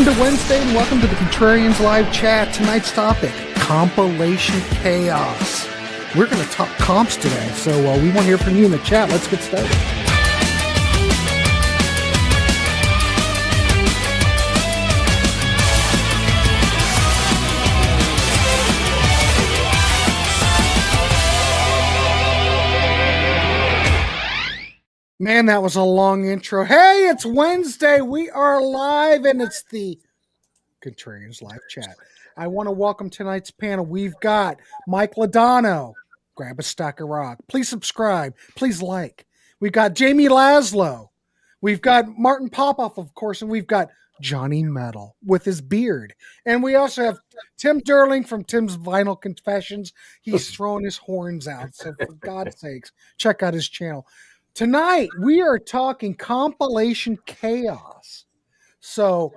into Wednesday and welcome to the Contrarians Live Chat. Tonight's topic, Compilation KAOS. We're going to talk comps today, so we want to hear from you in the chat. Let's get started. Man, that was a long intro. Hey, it's Wednesday. We are live, and it's the Contrarians Live Chat. I want to welcome tonight's panel. We've got Mike Lodano. Grab a stack of rock. Please subscribe. Please like. We've got Jamie Laszlo. We've got Martin Popoff, of course, and we've got Johnny Metal with his beard. And we also have Tim Durling from Tim's Vinyl Confessions. He's throwing his horns out, so for God's sakes, check out his channel. Tonight, we are talking Compilation KAOS. So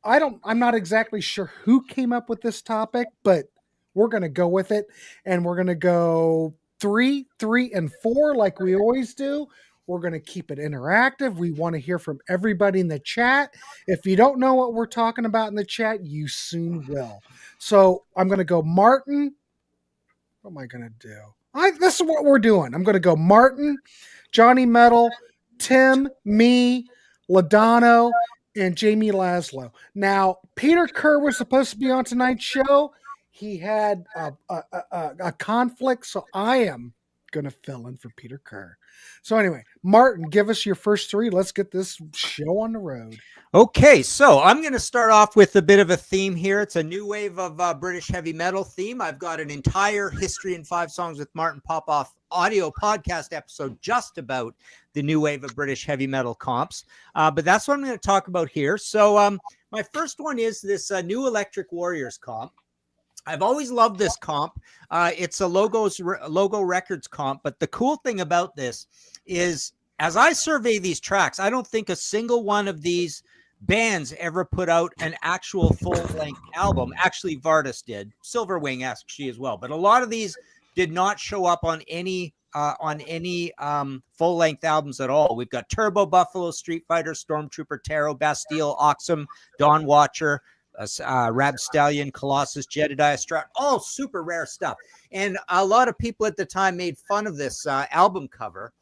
I'm not exactly sure who came up with this topic, but we're going to go with it. And we're going to go 3, 3, and 4 like we always do. We're going to keep it interactive. We want to hear from everybody in the chat. If you don't know what we're talking about in the chat, you soon will. So I'm going to go Martin. What am I going to do? This is what we're doing. I'm going to go Martin, Johnny Metal, Tim, me, Lodano, and Jamie Laszlo. Now, Peter Kerr was supposed to be on tonight's show. He had a conflict, so I am going to fill in for Peter Kerr. So anyway, Martin, give us your first 3. Let's get this show on the road. Okay, so I'm going to start off with a bit of a theme here. It's a new wave of British heavy metal theme. I've got an entire History in 5 Songs with Martin Popoff audio podcast episode just about the new wave of British heavy metal comps. But that's what I'm going to talk about here. So my first one is this new Electric Warriors comp. I've always loved this comp. It's a Logo Records comp. But the cool thing about this is, as I survey these tracks, I don't think a single one of these bands ever put out an actual full-length album. Actually, Vardis did. Silverwing actually as well. But a lot of these did not show up on any full-length albums at all. We've got Turbo, Buffalo, Street Fighter, Stormtrooper, Tarot, Bastille, Oxum, Dawn Watcher, Rab Stallion, Colossus, Jedediah, Strat, all super rare stuff. And a lot of people at the time made fun of this album cover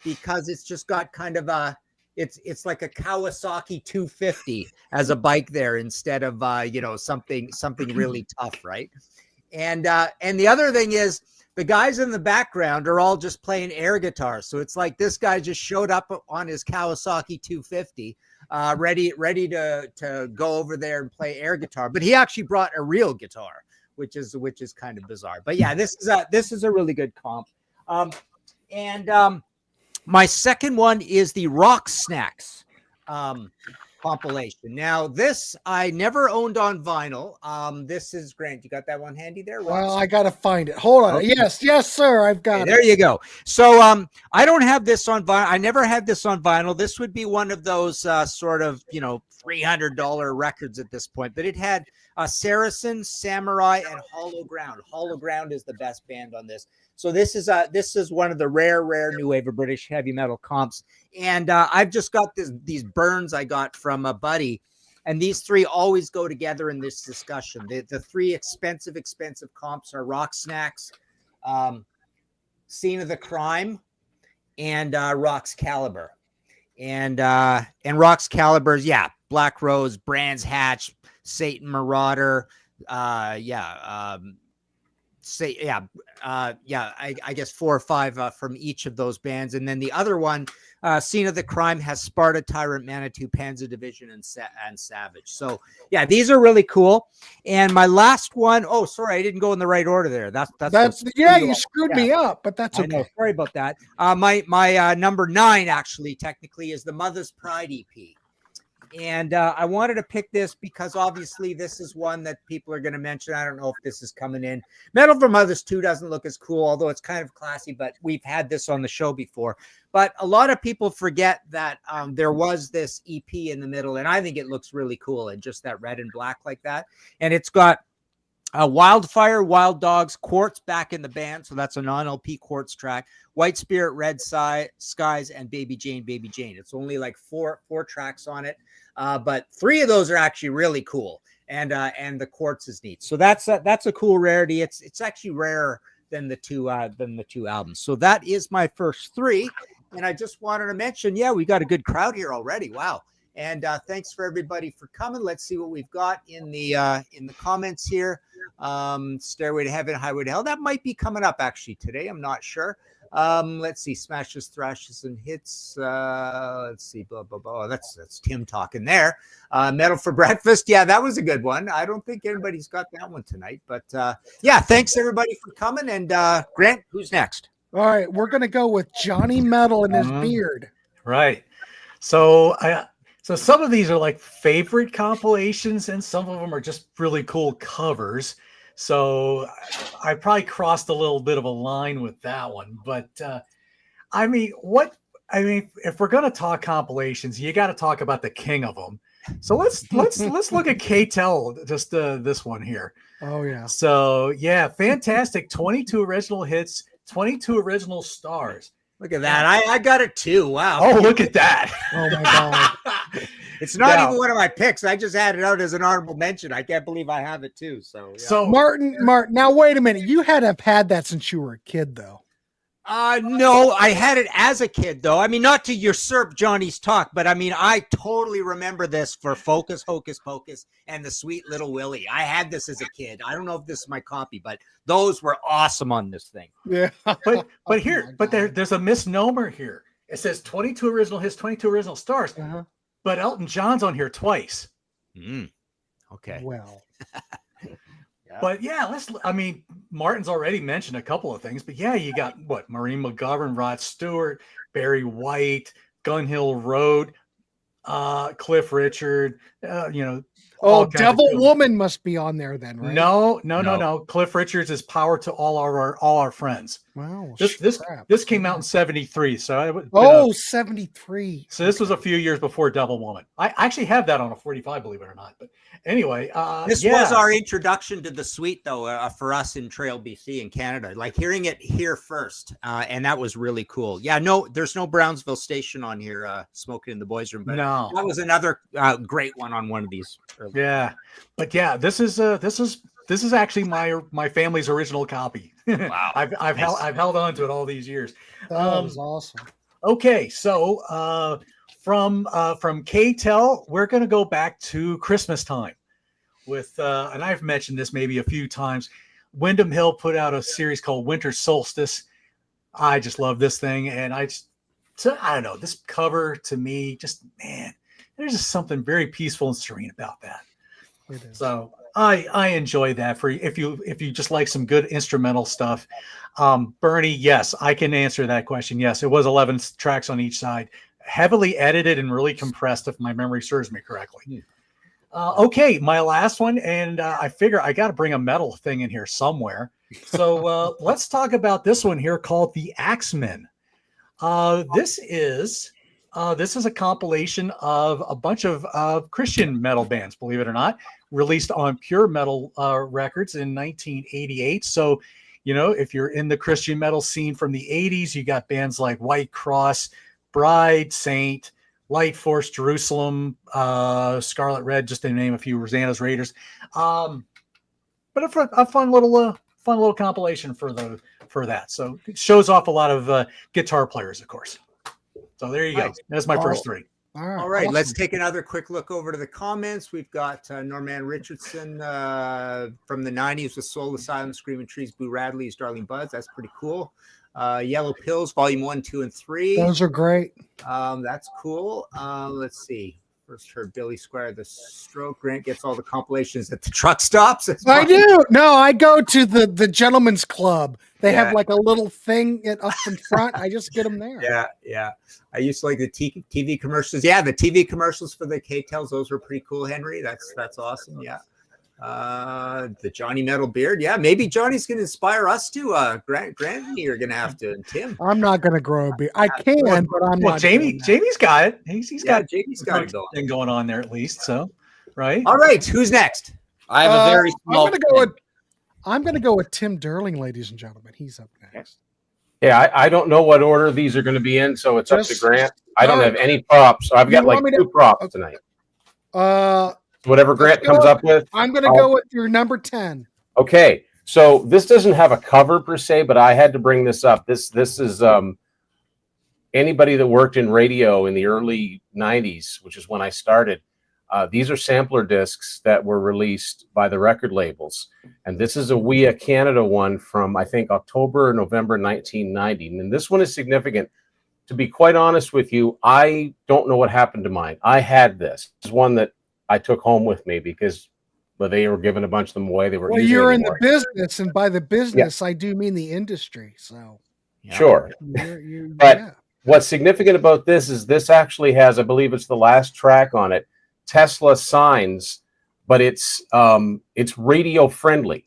because it's just got kind of it's like a Kawasaki 250 as a bike there instead of something really tough, right? And the other thing is the guys in the background are all just playing air guitars. So it's like this guy just showed up on his Kawasaki 250, ready to go over there and play air guitar. But he actually brought a real guitar, which is kind of bizarre. But yeah, this is a really good comp. My second one is the Rock Snacks compilation. Now, this I never owned on vinyl. This is Grant. You got that one handy there? Well, I got to find it. Hold on. Okay. Yes, sir. I've got it. There you go. So I don't have this on vinyl. I never had this on vinyl. This would be one of those sort of, $300 records at this point. But it had Saracen, Samurai, and Hollow Ground. Hollow Ground is the best band on this. So this is one of the rare new wave of British heavy metal comps. And I've just got these burns I got from a buddy. And these 3 always go together in this discussion. The 3 expensive comps are Rock Snacks, Scene of the Crime, and Rock's Caliber. And Rock's Caliber's, Black Rose, Brands Hatch, Satan Marauder, I guess 4 or 5 from each of those bands. And then the other one, Scene of the Crime, has Sparta, Tyrant, Manitou, Panzer Division, and Savage. So yeah, these are really cool. And my last one, oh, sorry, I didn't go in the right order there. You screwed me up, but that's okay. I know, sorry about that. My number 9 actually technically is the Mother's Pride EP. And I wanted to pick this because obviously this is one that people are going to mention. I don't know if this is coming in. Metal for Mothers 2 doesn't look as cool, although it's kind of classy, but we've had this on the show before. But a lot of people forget that there was this EP in the middle, and I think it looks really cool in just that red and black like that. And it's got Wildfire, Wild Dogs, Quartz back in the band. So that's a non-LP Quartz track. White Spirit, Red Skies, and Baby Jane, Baby Jane. It's only like four tracks on it. but 3 of those are actually really cool. And the quartz is neat. So that's a cool rarity. It's actually rarer than the two albums. So that is my first 3. And I just wanted to mention, we got a good crowd here already. Wow. And thanks for everybody for coming. Let's see what we've got in the comments here. Stairway to Heaven, Highway to Hell. That might be coming up actually today. I'm not sure. Let's see. Smashes, Thrashes, and Hits. Let's see. Blah, blah, blah. That's Tim talking there. Metal for Breakfast. Yeah, that was a good one. I don't think anybody's got that one tonight. But thanks everybody for coming. And Grant, who's next? All right, we're gonna go with Johnny Metal and his beard. Right. So some of these are like favorite compilations, and some of them are just really cool covers. So I probably crossed a little bit of a line with that one. But if we're gonna talk compilations, you got to talk about the king of them. So let's look at KAOS, just this one here. Oh yeah. So yeah, fantastic. 22 original hits, 22 original stars. Look at that. I got it too. Wow. Oh, look at that. Oh my God. It's not even one of my picks. I just had it out as an honorable mention. I can't believe I have it too. So Martin, now wait a minute. You had to have had that since you were a kid, though. No, I had it as a kid, though. I mean, not to usurp Johnny's talk, but I mean, I totally remember this for Focus, Hocus Pocus, and the Sweet Little Willie. I had this as a kid. I don't know if this is my copy, but those were awesome on this thing. Yeah. But there's a misnomer here. It says 22 original hits, 22 original stars, but Elton John's on here twice. Okay. Well. But Martin's already mentioned a couple of things, but you got Maureen McGovern, Rod Stewart, Barry White, Gun Hill Road, Cliff Richard, Devil Woman must be on there then, right? No. Cliff Richards is Power to All Our Friends. Wow. This came out in 73. So 73. So this was a few years before Devil Woman. I actually have that on a 45, believe it or not. But anyway, this was our introduction to the suite, though, for us in Trail, BC in Canada, like hearing it here first. And that was really cool. Yeah, no, there's no Brownsville station on here, Smoking in the Boys Room. But no, that was another great one on one of these. Yeah, but this is actually my family's original copy. Wow, I've held on to it all these years. That was awesome. Okay, so from KAOS, we're going to go back to Christmas time with and I've mentioned this maybe a few times. Windham Hill put out a series called Winter Solstice. I just love this thing, and I don't know, this cover to me, just there's just something very peaceful and serene about that. So I enjoy that. For if you just like some good instrumental stuff. Bernie, yes, I can answer that question. Yes, it was 11 tracks on each side, heavily edited and really compressed, if my memory serves me correctly. Okay, my last one, and I figure I got to bring a metal thing in here somewhere. So let's talk about this one here called The Axemen. This is a compilation of a bunch of Christian metal bands, believe it or not, released on Pure Metal Records in 1988. So, if you're in the Christian metal scene from the 80s, you got bands like White Cross, Bride, Saint, Light Force, Jerusalem, Scarlet Red, just to name a few, Rosanna's Raiders. But a fun little compilation for that. So it shows off a lot of guitar players, of course. So there you go. That's my first 3. All right. Awesome. Let's take another quick look over to the comments. We've got Norman Richardson from the 90s with Soul Asylum, Screaming Trees, Boo Radley's Darling Buds. That's pretty cool. Yellow Pills, Volume 1, 2, and 3. Those are great. That's cool. Let's see. First heard Billy Squire, The Stroke. Grant gets all the compilations at the truck stops. I do. No, I go to the Gentleman's Club. They have like a little thing up in front. I just get them there. Yeah. I used to like the TV commercials. Yeah, the TV commercials for the KAOS, those were pretty cool, Henry. That's awesome. Yeah. The Johnny Metal beard. Yeah, maybe Johnny's going to inspire us to. Grant, you're going to have to. And Tim. I'm not going to grow a beard. I can, but I'm not. Jamie's got it. He's got Jamie's got it thing going on there at least. So, right. All right. Who's next? I have a very small. I'm going to go with Tim Derling, ladies and gentlemen. He's up next. Yeah, I don't know what order these are going to be in, so it's up to Grant. I don't have any props, so I've got like 2 props tonight. Whatever Grant comes up with. I'm going to go with your number 10. Okay, so this doesn't have a cover per se, but I had to bring this up. This is anybody that worked in radio in the early 90s, which is when I started. These are sampler discs that were released by the record labels. And this is a WIA Canada one from, I think, October or November 1990. And this one is significant. To be quite honest with you, I don't know what happened to mine. I had this. It's one that I took home with me because they were giving a bunch of them away. They were you're in the business, and by the business, I do mean the industry. So sure. But what's significant about this is this actually has, I believe it's the last track on it, Tesla signs, but it's radio friendly.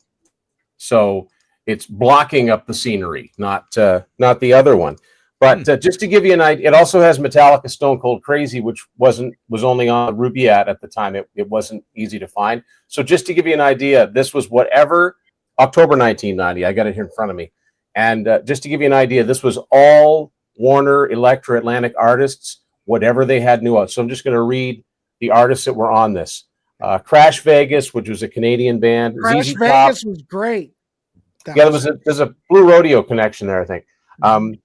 So it's blocking up the scenery, not the other one. But just to give you an idea, it also has Metallica Stone Cold Crazy, which was only on Rubaiyat at the time. It wasn't easy to find. So just to give you an idea, this was whatever, October 1990. I got it here in front of me. And just to give you an idea, this was all Warner, Elektra, Atlantic artists, whatever they had new out. So I'm just going to read the artists that were on this. Crash Vegas, which was a Canadian band. Crash ZZ Vegas Top. Was great. There's a Blue Rodeo connection there, I think.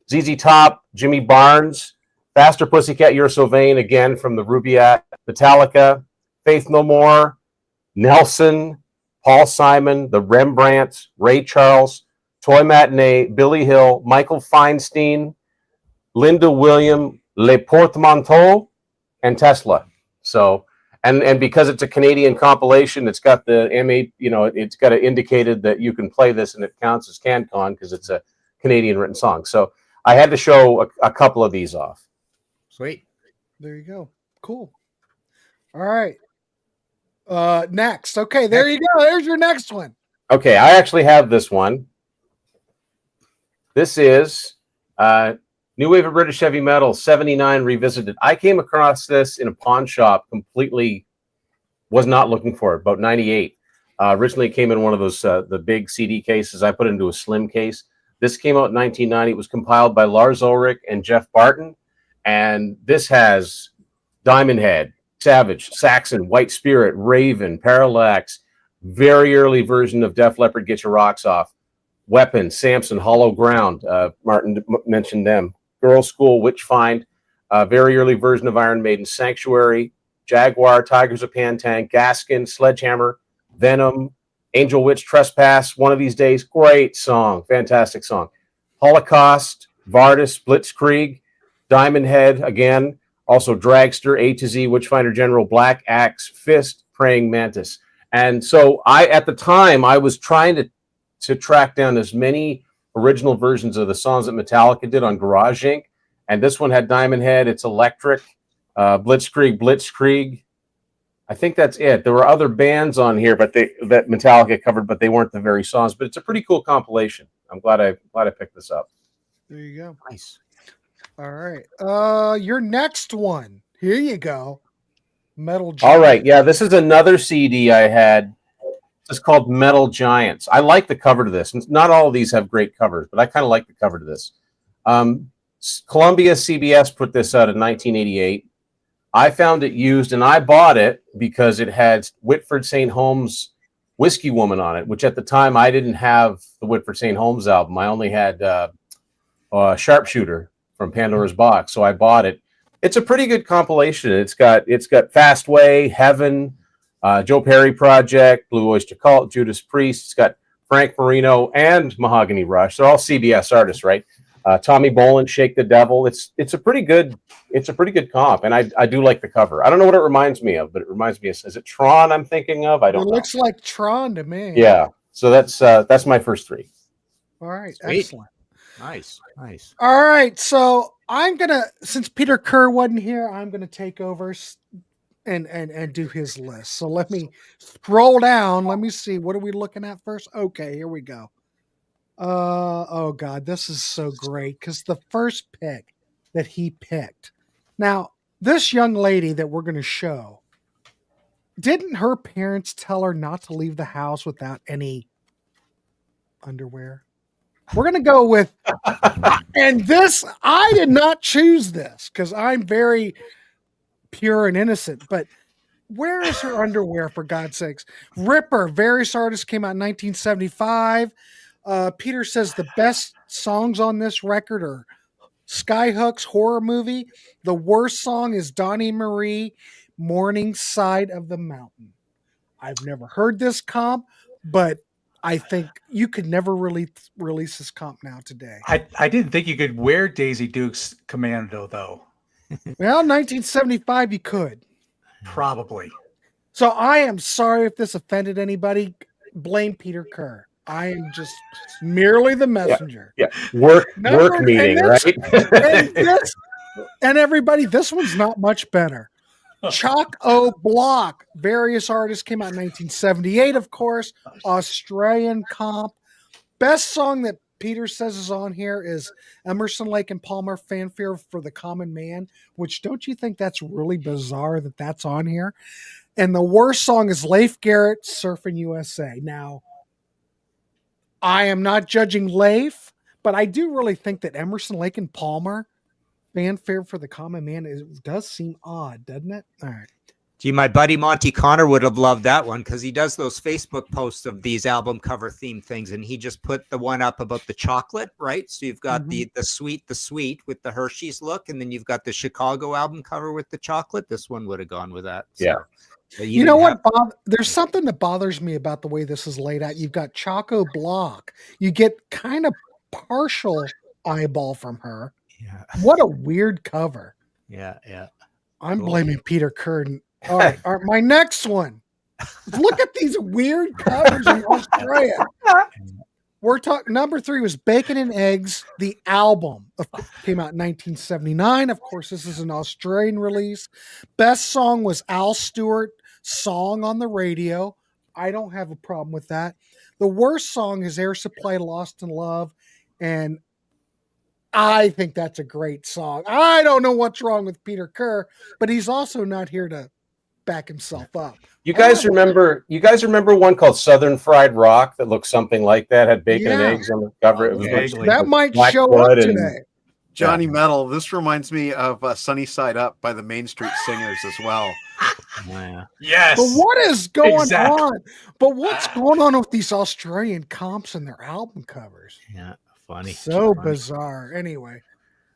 ZZ Top, Jimmy Barnes, Faster Pussycat, You're So Vain, again from the Rubaiyat, Metallica, Faith No More, Nelson, Paul Simon, the Rembrandts, Ray Charles, Toy Matinee, Billy Hill, Michael Feinstein, Linda William, Les Portemanteaux, and Tesla. So, and because it's a Canadian compilation, it's got the M8, it's got it indicated that you can play this and it counts as CanCon because it's a Canadian written song. So I had to show a couple of these off. Sweet. There you go. Cool. All right. Next. Okay, there you go. There's your next one. Okay, I actually have this one. This is New Wave of British Heavy Metal 79 Revisited. I came across this in a pawn shop, completely was not looking for it, about 98. Originally it came in one of those, the big CD cases. I put it into a slim case. This came out in 1990. It was compiled by Lars Ulrich and Jeff Barton. And this has Diamond Head, Savage, Saxon, White Spirit, Raven, Parallax, very early version of Def Leppard, Get Your Rocks Off, Weapon, Samson, Hollow Ground. Martin mentioned them. Girl School, Witch Find, very early version of Iron Maiden, Sanctuary, Jaguar, Tigers of Pantang, Gaskin, Sledgehammer, Venom, Angel Witch, Trespass, One of These Days. Great song. Fantastic song. Holocaust, Vardis, Blitzkrieg, Diamond Head, again. Also Dragster, A to Z, Witchfinder General, Black Axe, Fist, Praying Mantis. And so at the time, I was trying to track down as many original versions of the songs that Metallica did on Garage Inc. And this one had Diamond Head. It's electric. Blitzkrieg. I think that's it. There were other bands on here, but that Metallica covered, but they weren't the very songs. But it's a pretty cool compilation. I'm glad I picked this up. There you go. Nice. All right. Your next one. Here you go. Metal Giants. All right. Yeah, this is another CD I had. It's called Metal Giants. I like the cover to this. Not all of these have great covers, but I kind of like the cover to this. Columbia CBS put this out in 1988. I found it used, and I bought it because it had Whitford St. Holmes' Whiskey Woman on it, which at the time I didn't have the Whitford St. Holmes album. I only had Sharpshooter from Pandora's Box, so I bought it. It's a pretty good compilation. It's got Fastway, Heaven, Joe Perry Project, Blue Oyster Cult, Judas Priest. It's got Frank Marino and Mahogany Rush. They're all CBS artists, right? Tommy Bolin, Shake the Devil. It's a pretty good comp, and I do like the cover. I don't know what it reminds me of, but it reminds me of, is it Tron I'm thinking of? I don't know. It looks like Tron to me. Yeah. So that's my first three. All right. Sweet. Excellent. Nice. All right. So since Peter Kerr wasn't here, I'm gonna take over and do his list. So let me scroll down. Let me see. What are we looking at first? Okay, here we go. Oh God, this is so great because the first pick that he picked. Now, this young lady that we're going to show, didn't her parents tell her not to leave the house without any underwear? We're going to go with, and this, I did not choose this because I'm very pure and innocent, but Where is her underwear, for God's sakes? Ripper, Various Artists, came out in 1975. Peter says the best songs on this record are Skyhook's Horror Movie. The worst song is Donnie Marie, Morning Side of the Mountain. I've never heard this comp, but I think you could never release this comp now today. I didn't think you could wear Daisy Duke's Commando, though. Well, 1975, you could. Probably. So I am sorry if this offended anybody. Blame Peter Kerr. I am just merely the messenger. Yeah. Work meeting, right? And everybody, this one's not much better. Chock-O Block, Various Artists, came out in 1978, of course. Australian comp. Best song that Peter says is on here is Emerson, Lake and Palmer, Fanfare for the Common Man, which don't you think that's really bizarre that that's on here? And the worst song is Leif Garrett, Surfing USA. Now, I am not judging Leif, but I do really think that Emerson, Lake and Palmer, Fanfare for the Common Man, does seem odd, doesn't it? All right. Gee, my buddy Monty Connor would have loved that one because he does those Facebook posts of these album cover theme things, and he just put the one up about the chocolate, right? So you've got the sweet with the Hershey's look, and then you've got the Chicago album cover with the chocolate. This one would have gone with that. So, yeah. You know what, Bob? There's something that bothers me about the way this is laid out. You've got Chock-O Block. You get kind of partial eyeball from her. Yeah. What a weird cover. Yeah. I'm blaming Peter Kerr. All right, my next one. Look at these weird covers in Australia. We're talking. Number 3 was Bacon and Eggs, the album. Came out in 1979. Of course, this is an Australian release. Best song was Al Stewart, Song on the Radio. I don't have a problem with that. The worst song is Air Supply, Lost in Love, and I think that's a great song. I don't know what's wrong with Peter Kerr, but he's also not here to back himself up. You guys remember one called Southern Fried Rock that looked something like that, had bacon and eggs on the cover. It was that might show up today. Johnny Metal. This reminds me of Sunny Side Up by the Main Street Singers as well. Yes. But what is going on? But what's going on with these Australian comps and their album covers? Yeah, funny. So bizarre. Anyway,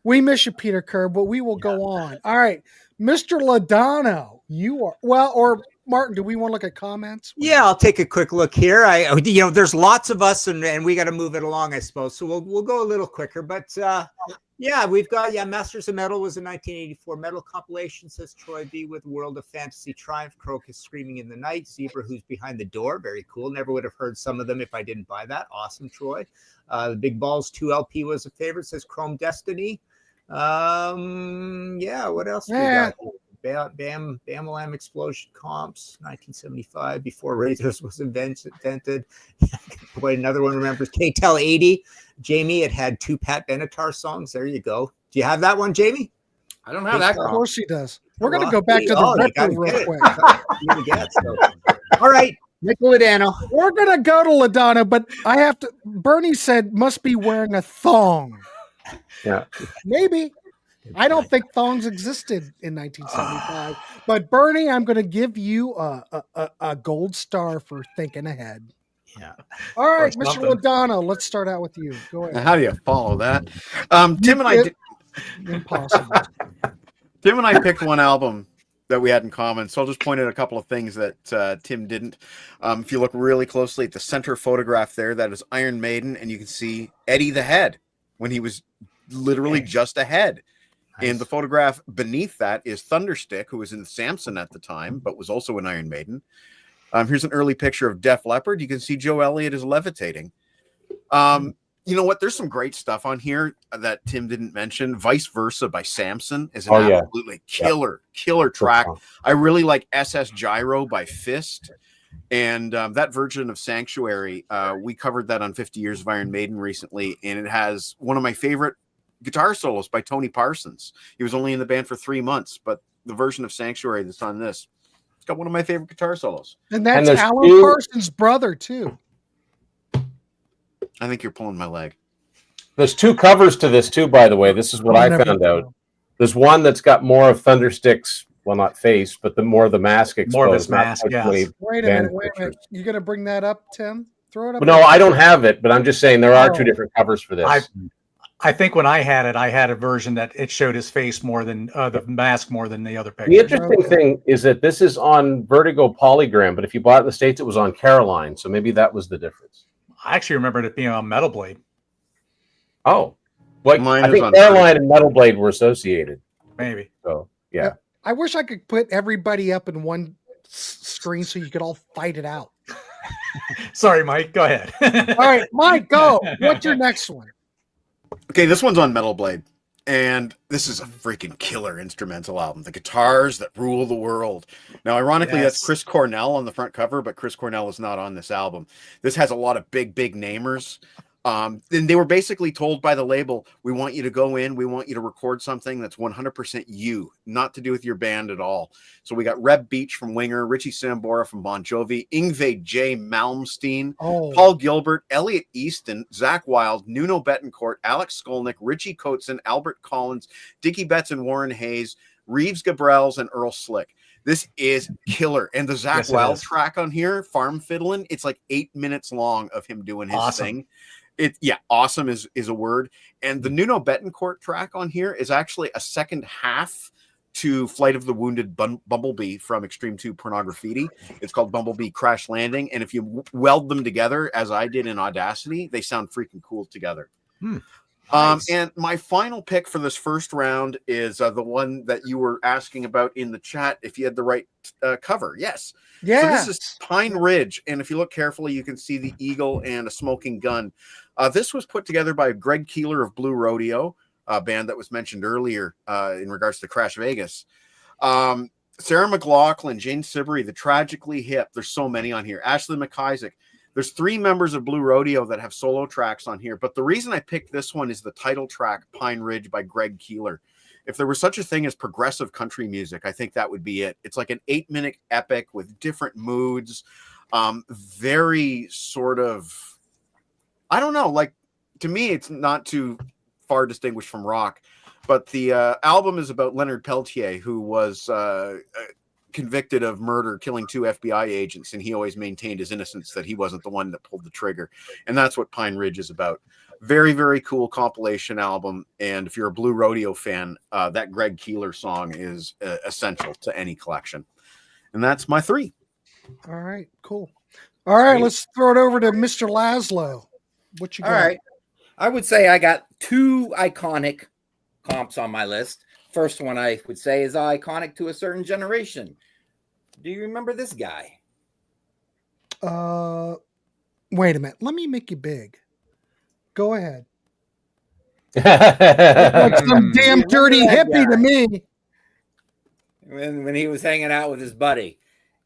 we miss you, Peter Kerr, but we will go on. All right, Mr. Ladano, you are or Martin. Do we want to look at comments? Yeah, I'll take a quick look here. There's lots of us, and we got to move it along, I suppose. So we'll go a little quicker, but. Yeah, we've got, Masters of Metal was a 1984 metal compilation, says Troy B. with World of Fantasy Triumph, Crocus Screaming in the Night, Zebra Who's Behind the Door, very cool. Never would have heard some of them if I didn't buy that. Awesome, Troy. The Big Balls 2 LP was a favorite, says Chrome Destiny. What else we got? Bam Explosion Comps, 1975, before Razors was invented. Boy, another one remembers K-Tel 80. Jamie, it had 2 Pat Benatar songs. There you go. Do you have that one, Jamie? I don't have that. Of course he does. We're going to go back to the retro real quick. All right. Nick Ladano. We're going to go to Ladano, but I have to. Bernie said must be wearing a thong. Yeah. Maybe. I don't think thongs existed in 1975. But Bernie, I'm going to give you a gold star for thinking ahead. Yeah. All right, Mr. Ladano, let's start out with you. Go ahead. How do you follow that? Tim and I impossible. Tim and I picked one album that we had in common, so I'll just point out a couple of things that Tim didn't. If you look really closely at the center photograph there, that is Iron Maiden, and you can see Eddie the Head when he was literally just a head. Nice. And the photograph beneath that is Thunderstick, who was in Samson at the time, but was also in Iron Maiden. Here's an early picture of Def Leppard. You can see Joe Elliott is levitating. You know what? There's some great stuff on here that Tim didn't mention. Vice Versa by Samson is an absolutely killer track. I really like SS Gyro by Fist. And that version of Sanctuary, we covered that on 50 Years of Iron Maiden recently. And it has one of my favorite guitar solos by Tony Parsons. He was only in the band for 3 months, but the version of Sanctuary that's on this, it's got one of my favorite guitar solos. And that's Alan Parsons' brother, too. I think you're pulling my leg. There's 2 covers to this, too, by the way. This is what I found out. There's one that's got more of Thunderstick's well, not face, but the more the mask exposed. More of his not mask, like yes. really Wait a band minute. Wait a minute. pictures. You gonna bring that up, Tim? Throw it up. But no, I don't have it, but I'm just saying there are Oh. two different covers for this. I think when I had a version that it showed his face more than the mask more than the other The picture. interesting thing is that this is on Vertigo Polygram, but if you bought it in the States, it was on Caroline. So maybe that was the difference. I actually remembered it being on Metal Blade. Oh, like Mine I is think on Caroline Vertigo. and Metal Blade were associated. Maybe. So yeah. I wish I could put everybody up in one screen so you could all fight it out. Sorry, Mike. Go ahead. All right, Mike, go. What's your next one? Okay, this one's on Metal Blade, and this is a freaking killer instrumental album. The guitars that rule the world. Now, ironically, Yes. that's Chris Cornell on the front cover, but Chris Cornell is not on this album. This has a lot of big namers. And they were basically told by the label, we want you to go in, we want you to record something that's 100% you, not to do with your band at all. So we got Reb Beach from Winger, Richie Sambora from Bon Jovi, Yngwie J. Malmsteen, Oh, Paul Gilbert, Elliot Easton, Zach Wilde, Nuno Betancourt, Alex Skolnick, Richie Kotzen, Albert Collins, Dickie Betts and Warren Hayes, Reeves Gabrels, and Earl Slick. This is killer. And the Zach Yes, it Wilde is. track on here, Farm Fiddlin', it's like 8 minutes long of him doing his Awesome. thing. Awesome is a word. And the Nuno Betancourt track on here is actually a second half to Flight of the Wounded Bumblebee from Extreme 2 Pornography. It's called Bumblebee Crash Landing. And if you weld them together, as I did in Audacity, they sound freaking cool together. Nice. And my final pick for this first round is the one that you were asking about in the chat, if you had the right cover. Yes. yeah. So this is Pine Ridge, and if you look carefully, you can see the eagle and a smoking gun. This was put together by Greg Keeler of Blue Rodeo, a band that was mentioned earlier in regards to Crash Vegas. Sarah McLaughlin, Jane Siberry, the Tragically Hip. There's so many on here. Ashley McIsaac. There's 3 members of Blue Rodeo that have solo tracks on here, but the reason I picked this one is the title track, Pine Ridge by Greg Keeler. If there was such a thing as progressive country music, I think that would be it. It's like an 8-minute epic with different moods. Very sort of, I don't know, like to me, it's not too far distinguished from rock, but the album is about Leonard Peltier, who was convicted of murder, killing 2 FBI agents, and he always maintained his innocence, that he wasn't the one that pulled the trigger. And that's what Pine Ridge is about. Very, very cool compilation album. And if you're a Blue Rodeo fan, that Greg Keeler song is essential to any collection. And that's my 3. All right, cool. All right, Sweet. let's throw it over to Mr. Laszlo. What you got? All right. I would say I got 2 iconic comps on my list. First one I would say is iconic to a certain generation. Do you remember this guy? Wait a minute. Let me make you big. Go ahead. Like some damn Remember dirty that hippie to guy? me. When he was hanging out with his buddy.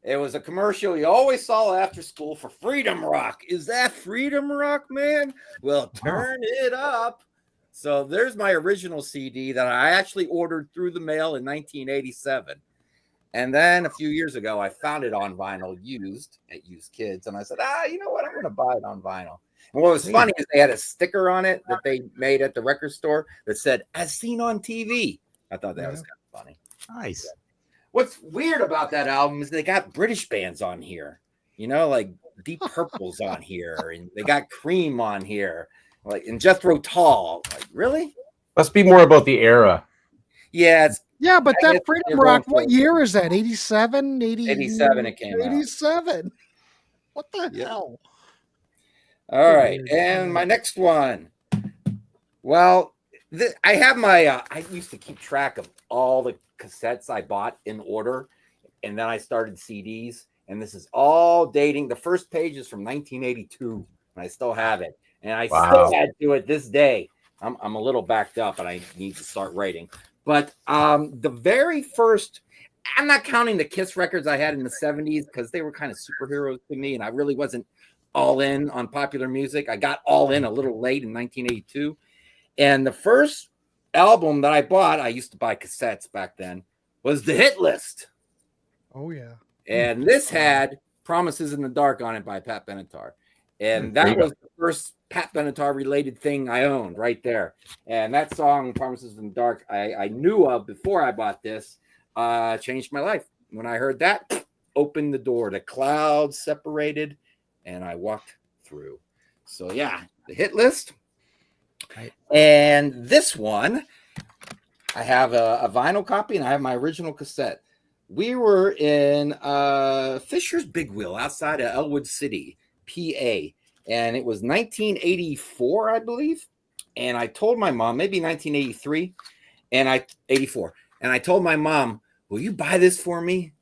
It was a commercial you always saw after school for Freedom Rock. Is that Freedom Rock, man? Well, turn it up. So there's my original CD that I actually ordered through the mail in 1987. And then a few years ago, I found it on vinyl used at Used Kids. And I said, you know what? I'm going to buy it on vinyl. And what was funny is they had a sticker on it that they made at the record store that said, as seen on TV. I thought that was kind of funny. Nice. What's weird about that album is they got British bands on here, you know, like Deep Purple's on here, and they got Cream on here, like, and Jethro Tull. Like, really? Must be more about the era. Yeah, it's Yeah, but I that guess Freedom they're Rock, going what for- year is that? 87? 87 it came out. 87. What the Yeah. hell? all right. And my next one. Well, I have my, I used to keep track of all the cassettes I bought in order, and then I started CDs, and this is all dating. The first page is from 1982, and I still have it, and I Wow. still add to it this day. I'm a little backed up, and I need to start writing. But the very first, I'm not counting the Kiss records I had in the 70s because they were kind of superheroes to me, and I really wasn't all in on popular music. I got all in a little late in 1982, and the first album that I bought, I used to buy cassettes back then, was The Hit List. Oh, yeah. And this had Promises in the Dark on it by Pat Benatar. And that was the first Pat Benatar related thing I owned right there. And that song, Promises in the Dark, I knew of before I bought this. changed my life. When I heard that, opened the door. The clouds separated, and I walked through. So yeah, the hit list. Right. And this one, I have a vinyl copy, and I have my original cassette. We were in Fisher's Big Wheel outside of Elwood City, PA, and it was 1984, I believe. And I told my mom, maybe 1983, and 84. And I told my mom, will you buy this for me?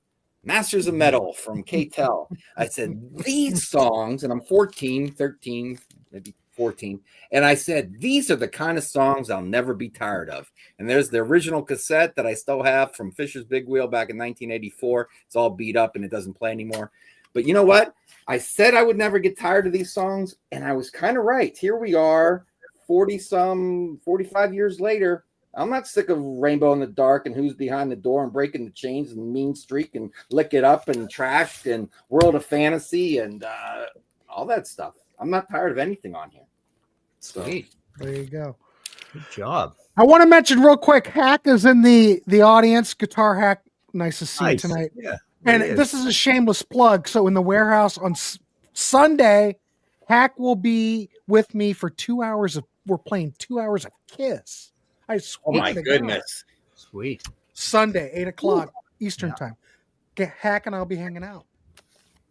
Masters of Metal from KAOS. I said, these songs, and I'm 14, 13, maybe 14. And I said, these are the kind of songs I'll never be tired of. And there's the original cassette that I still have from Fisher's Big Wheel back in 1984. It's all beat up and it doesn't play anymore. But you know what? I said I would never get tired of these songs, and I was kind of right. Here we are, 45 years later. I'm not sick of Rainbow in the Dark and Who's Behind the Door and Breaking the Chains and Mean Streak and Lick It Up and Trashed and World of Fantasy and all that stuff. I'm not tired of anything on here. Sweet. There you go. Good job. I want to mention real quick, Hack is in the audience. Guitar Hack, nice to see you tonight. Yeah. And this is a shameless plug. So in the warehouse on Sunday, Hack will be with me for 2 hours we're playing 2 hours of Kiss. I swear Oh my to God. goodness. Sweet. Sunday, 8:00 Eastern time. Hack and I'll be hanging out.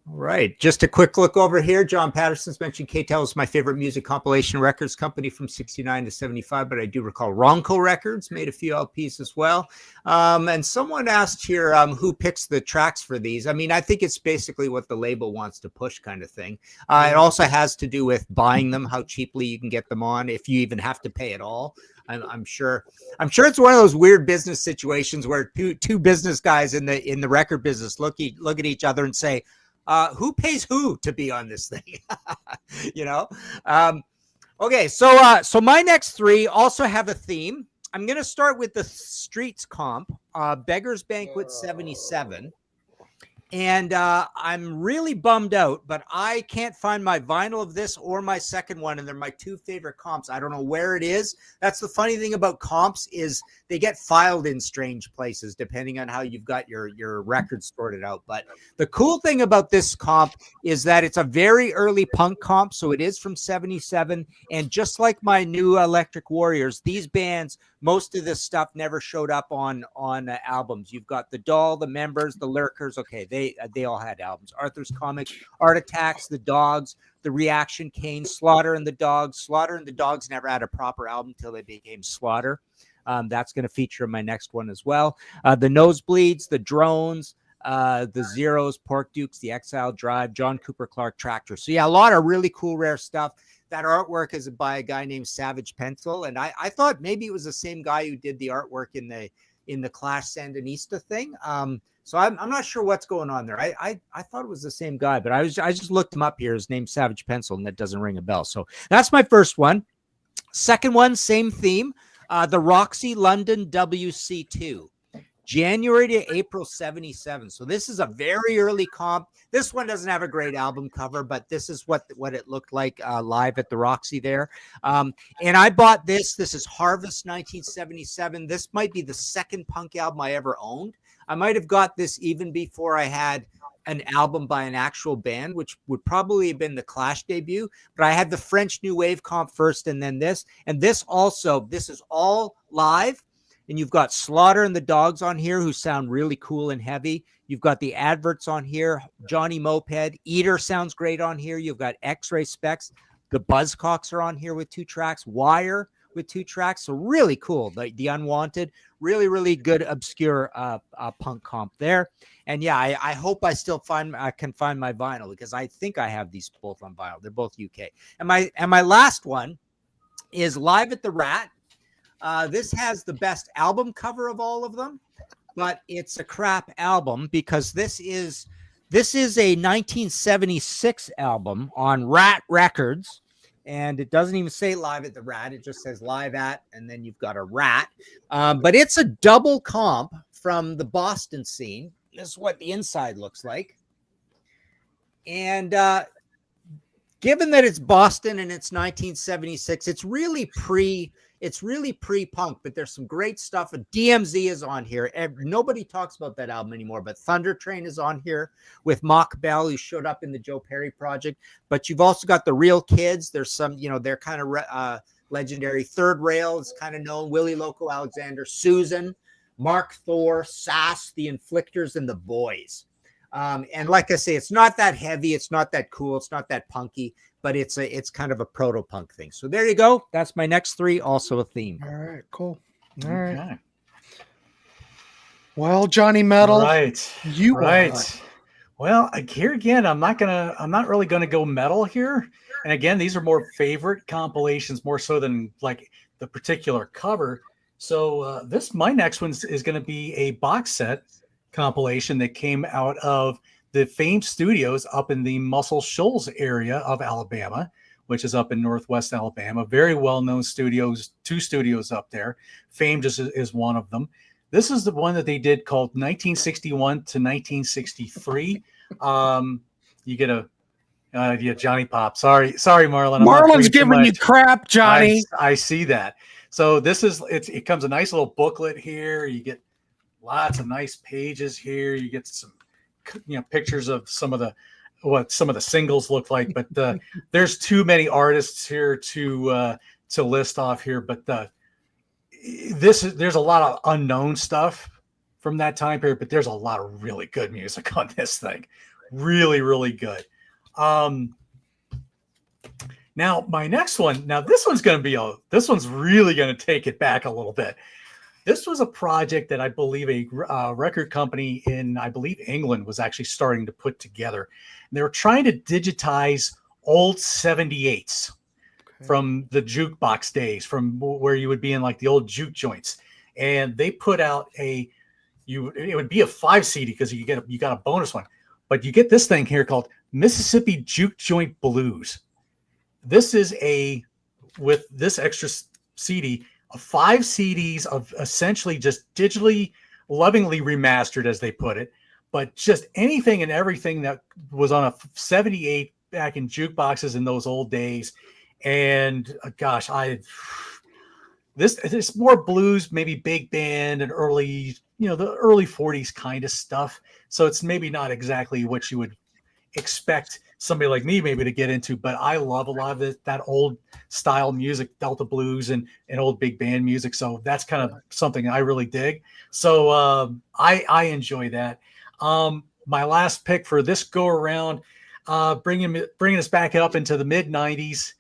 All right. Just a quick look over here. John Patterson's mentioned KAOS is my favorite music compilation records company from 69 to 75, but I do recall Ronco Records made a few LPs as well. And someone asked here who picks the tracks for these. I mean, I think it's basically what the label wants to push kind of thing. It also has to do with buying them, how cheaply you can get them on, if you even have to pay at all. I'm sure it's one of those weird business situations where two business guys in the record business look at each other and say, who pays who to be on this thing? You know? Okay, so my next three also have a theme. I'm going to start with the Streets comp, Beggar's Banquet 77. And I'm really bummed out, but I can't find my vinyl of this or my second one, and they're my two favorite comps. I don't know where it is. That's the funny thing about comps is they get filed in strange places depending on how you've got your records sorted out. But the cool thing about this comp is that it's a very early punk comp, so it is from 77. And just like my new Electric Warriors, these bands, most of this stuff never showed up on albums. You've got the Doll, the Members, the Lurkers. Okay, they all had albums. Arthur's Comic, Art Attacks, the Dogs, the Reaction, Kane, Slaughter and the Dogs. Slaughter and the Dogs never had a proper album until they became Slaughter. That's going to feature in my next one as well. The Nosebleeds, the Drones, the Zeros, Pork Dukes, the Exile Drive, John Cooper Clarke Tractor. So yeah, a lot of really cool, rare stuff. That artwork is by a guy named Savage Pencil, and I thought maybe it was the same guy who did the artwork in the Clash Sandinista thing. So I'm not sure what's going on there. I thought it was the same guy, but I just looked him up here. His name's Savage Pencil, and that doesn't ring a bell. So that's my first one. Second one, same theme. The Roxy London WC2. January to April 77. So this is a very early comp. This one doesn't have a great album cover, but this is what it looked like live at the Roxy there. And I bought this. This is Harvest 1977. This might be the second punk album I ever owned. I might have got this even before I had an album by an actual band, which would probably have been the Clash debut. But I had the French New Wave comp first and then this. And this is all live. And you've got Slaughter and the Dogs on here who sound really cool and heavy. You've got the Adverts on here. Johnny Moped. Eater sounds great on here. You've got X-Ray Specs. The Buzzcocks are on here with 2 tracks. Wire with 2 tracks. So really cool. The Unwanted. Really, really good obscure punk comp there. And yeah, I hope I can find my vinyl because I think I have these both on vinyl. They're both UK. And my last one is Live at the Rat. This has the best album cover of all of them, but it's a crap album because this is a 1976 album on Rat Records, and it doesn't even say Live at the Rat. It just says Live at, and then you've got a rat. But it's a double comp from the Boston scene. This is what the inside looks like. And given that it's Boston and it's 1976, it's really pre-punk, but there's some great stuff. And DMZ is on here. Nobody talks about that album anymore, but Thunder Train is on here with Mock Bell, who showed up in the Joe Perry project. But you've also got the Real Kids. There's some, they're kind of legendary. Third Rail is kind of known. Willie Loco Alexander, Susan, Mark Thor, Sass, the Inflictors, and the Boys. And like I say, it's not that heavy, it's not that cool, it's not that punky, but it's kind of a proto-punk thing. So there you go. That's my next three, also a theme. All right, cool. All right. Well, Johnny Metal, right? You right. Well, here again, I'm not really gonna go metal here. And again, these are more favorite compilations, more so than like the particular cover. So my next one is going to be a box set compilation that came out of the famed studios up in the Muscle Shoals area of Alabama, which is up in Northwest Alabama. Very well-known studios, 2 studios up there. Famed is one of them. This is the one that they did called 1961 to 1963. You get a Johnny Pop. Sorry, Marlon. Marlon's giving you crap, Johnny. I see that. So it comes a nice little booklet here. You get lots of nice pages here. You get some, pictures of what some of the singles look like. But there's too many artists here to list off here. But there's a lot of unknown stuff from that time period. But there's a lot of really good music on this thing. Really, really good. Now my next one. Now this one's really going to take it back a little bit. This was a project that I believe a record company in, England was actually starting to put together. And they were trying to digitize old 78s from the jukebox days, from where you would be in like the old juke joints. And they put out it would be a 5 CD because you got a bonus one. But you get this thing here called Mississippi Juke Joint Blues. This is with this extra CD, 5 CDs of essentially just digitally, lovingly remastered, as they put it, but just anything and everything that was on a 78 back in jukeboxes in those old days. And gosh, this more blues, maybe big band and early, the early 40s kind of stuff. So it's maybe not exactly what you would expect somebody like me maybe to get into, but I love a lot of that old style music, Delta blues and old big band music. So that's kind of something I really dig. So I enjoy that. My last pick for this go around, bringing us back up into the mid 90s.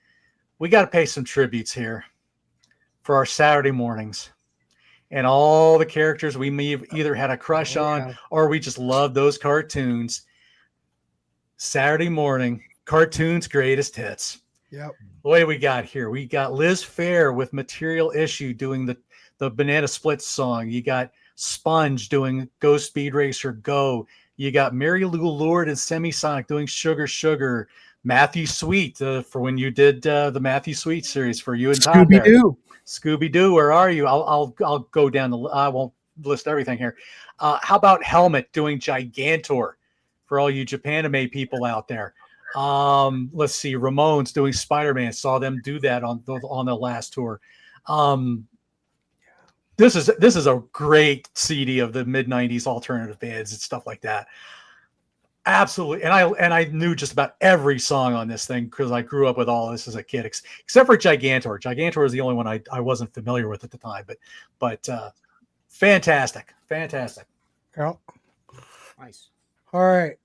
We got to pay some tributes here for our Saturday mornings and all the characters we may have either had a crush on or we just love those cartoons. Saturday morning cartoons greatest hits. Yep. What do we got here? We got Liz Phair with Material Issue doing the Banana Splits song. You got Sponge doing Go Speed Racer Go. You got Mary Lou Lord and Semisonic doing Sugar Sugar. Matthew Sweet for when you did the Matthew Sweet series for you and Todd. Scooby-Doo, where are you? I'll go down I won't list everything here. How about Helmet doing Gigantor for all you Japanime people out there? Let's see, Ramones doing Spider-Man. Saw them do that on the last tour. This is a great CD of the mid 90s alternative bands and stuff like that. Absolutely. And I knew just about every song on this thing because I grew up with all this as a kid, except for Gigantor. Gigantor was the only one I wasn't familiar with at the time, but fantastic. Yep. Nice. All right.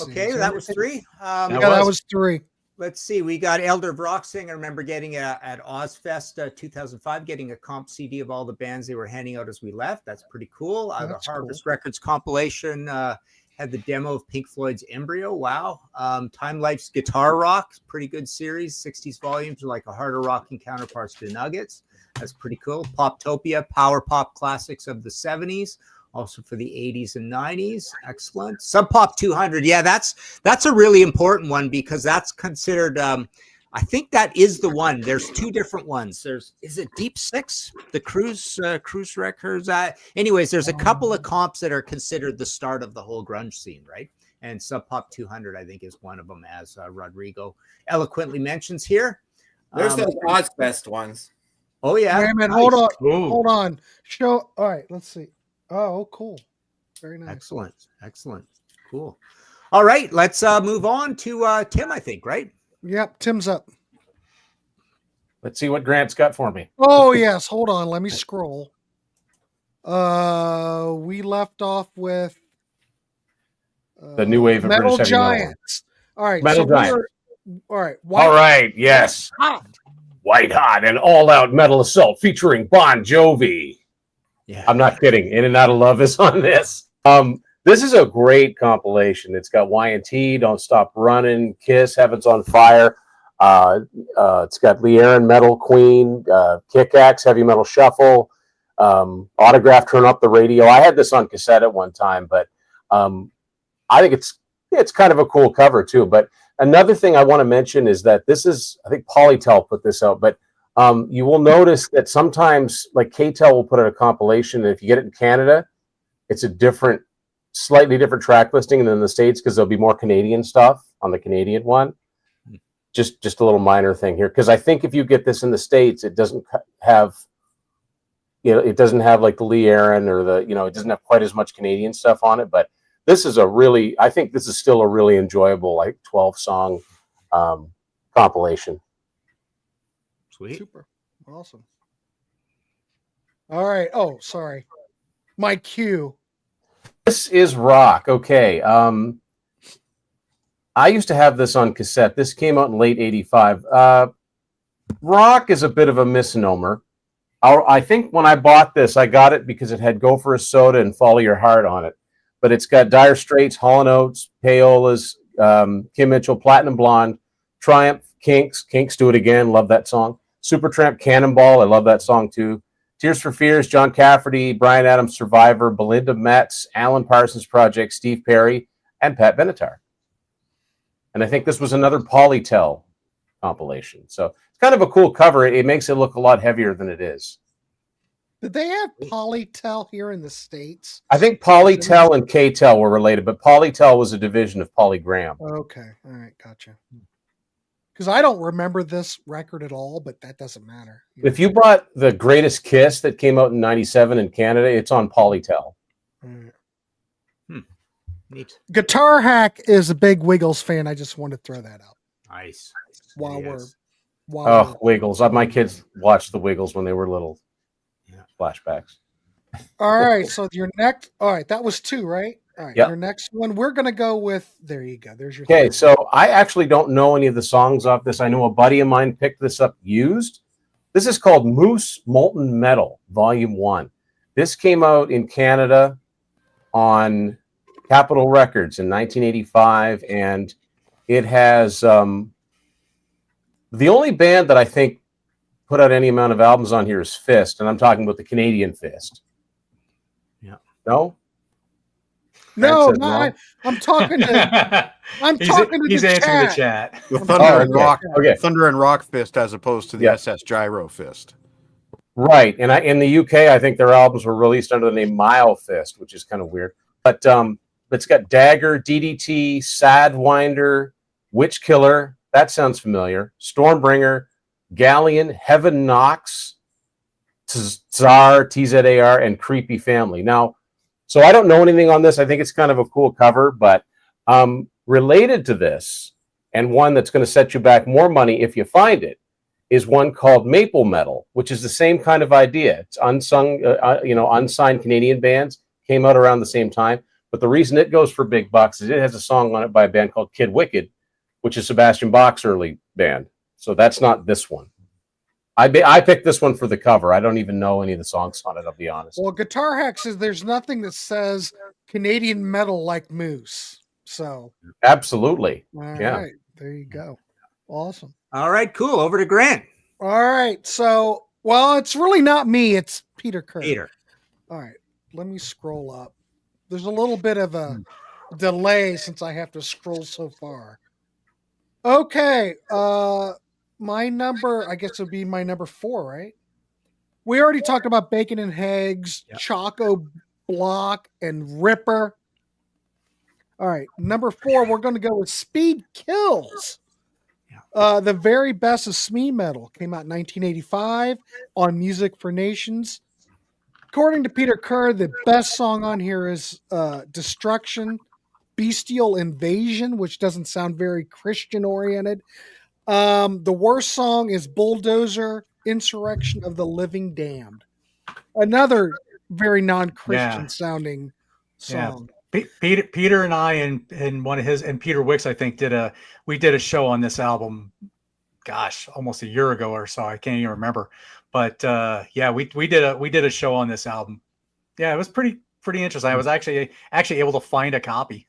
Okay, that was 3. That was 3. Let's see. We got Elder Vroxing. I remember getting at Ozfest 2005, getting a comp CD of all the bands they were handing out as we left. That's pretty cool. The Harvest Records compilation had the demo of Pink Floyd's Embryo. Wow. Time Life's Guitar Rock, pretty good series. 60s volumes are like a harder rocking counterparts to Nuggets. That's pretty cool. Poptopia, power pop classics of the 70s. Also for the 80s and 90s. Excellent. Sub Pop 200. Yeah, that's a really important one because that's considered, I think that is the one. There's 2 different ones. Is it Deep Six? The Cruise Records? Anyways, there's a couple of comps that are considered the start of the whole grunge scene, right? And Sub Pop 200, I think, is one of them, as Rodrigo eloquently mentions here. There's those Ozfest ones. Oh, yeah. Wait a minute, Nice. hold on. Ooh. Hold on. Show. All right, let's see. Oh, cool. Very nice. Excellent. Excellent. Cool. All right, let's move on to Tim, I think, right? Yep, Tim's up. Let's see what Grant's got for me. Oh, yes. Hold on. Let me scroll. We left off with The new wave of Metal British heavy metal. Giants. All right. Metal Giants. All right. All right, yes. Hot. White Hot and All Out Metal Assault featuring Bon Jovi. Yeah. I'm not kidding. In and Out of Love is on this. This is a great compilation. It's got Y&T, Don't Stop Running, Kiss, Heaven's on Fire. It's got Lee Aaron, Metal Queen, Kick-Axe, Heavy Metal Shuffle, Autograph, Turn Up the Radio. I had this on cassette at one time, but I think it's kind of a cool cover too. But another thing I want to mention is that this is, I think Polytel put this out, but you will notice that sometimes, like KTEL will put out a compilation, and if you get it in Canada, it's a slightly different track listing than the States, because there'll be more Canadian stuff on the Canadian one. Just a little minor thing here, because I think if you get this in the States, it doesn't have, it doesn't have like the Lee Aaron or it doesn't have quite as much Canadian stuff on it. But this is I think this is still a really enjoyable, like 12-song compilation. Sweet. Super. Awesome. All right. Oh, sorry. My cue. This is rock. Okay. I used to have this on cassette. This came out in late 85. Rock is a bit of a misnomer. I think when I bought this, I got it because it had Go for a Soda and Follow Your Heart on it. But it's got Dire Straits, Hall & Oates, Payolas, Kim Mitchell, Platinum Blonde, Triumph, Kinks Do It Again, love that song. Supertramp, Cannonball, I love that song too. Tears for Fears, John Cafferty, Bryan Adams, Survivor, Belinda Metz, Alan Parsons Project, Steve Perry, and Pat Benatar. And I think this was another Polytel compilation. So it's kind of a cool cover. It makes it look a lot heavier than it is. Did they have Polytel here in the States? I think Polytel and KTEL were related, but Polytel was a division of Polygram. Okay. All right. Gotcha. Because I don't remember this record at all, but that doesn't matter. If you bought the Greatest Kiss that came out in 97 in Canada, it's on Polytel. All right. Neat. Guitar Hack is a big Wiggles fan. I just wanted to throw that out. Nice. While Wiggles. My kids watched the Wiggles when they were little. Yeah. Flashbacks. All right. So your next. All right. That was 2, right? All right. Yep. Your next one, we're going to go with. There you go. There's your. Okay. third. So I actually don't know any of the songs off this. I know a buddy of mine picked this up used. This is called Moose Molten Metal, Volume 1. This came out in Canada on Capitol Records in 1985, and it has the only band that I think put out any amount of albums on here is Fist, and I'm talking about the Canadian Fist. Yeah. No? No, Fran says no. I'm talking to. He's answering the chat. The Thunder and okay. Rock, Okay. Thunder and Rock Fist, as opposed to the Yeah. SS Gyro Fist. Right. And in the UK, I think their albums were released under the name Mile Fist, which is kind of weird. But it's got Dagger, DDT, Sadwinder, Witch Killer. That sounds familiar. Stormbringer, Galleon, Heaven Knocks, Tsar, TZAR, and Creepy Family. Now, so I don't know anything on this. I think it's kind of a cool cover, but related to this, and one that's going to set you back more money if you find it, is one called Maple Metal, which is the same kind of idea. It's unsung, unsigned Canadian bands, came out around the same time. But the reason it goes for big bucks is it has a song on it by a band called Kid Wicked, which is Sebastian Bach's early band. So that's not this one. I picked this one for the cover. I don't even know any of the songs on it, I'll be honest. Well, Guitar Hack says there's nothing that says Canadian metal like Moose. So. Absolutely. All Yeah. right. There you go. Awesome. All right, cool. Over to Grant. All right. So, well, it's really not me. It's Peter Kirk. Peter. All right. Let me scroll up. There's a little bit of a delay since I have to scroll so far. Okay. My number, I guess, would be my number 4, right? We already talked about Bacon and Eggs, Yep. Choco Block, and Ripper. All right, number 4, we're going to go with Speed Kills. Yeah. The very best of Smee Metal came out in 1985 on Music for Nations. According to Peter Kerr, the best song on here is Destruction, Bestial Invasion, which doesn't sound very Christian oriented. The worst song is Bulldozer, Insurrection of the Living Damned. Another very non-Christian sounding song. Peter and I and one of his and Peter Wicks, I think, did a show on this album. Gosh, almost a year ago or so. I can't even remember. But we did a show on this album. Yeah, it was pretty interesting. I was actually able to find a copy.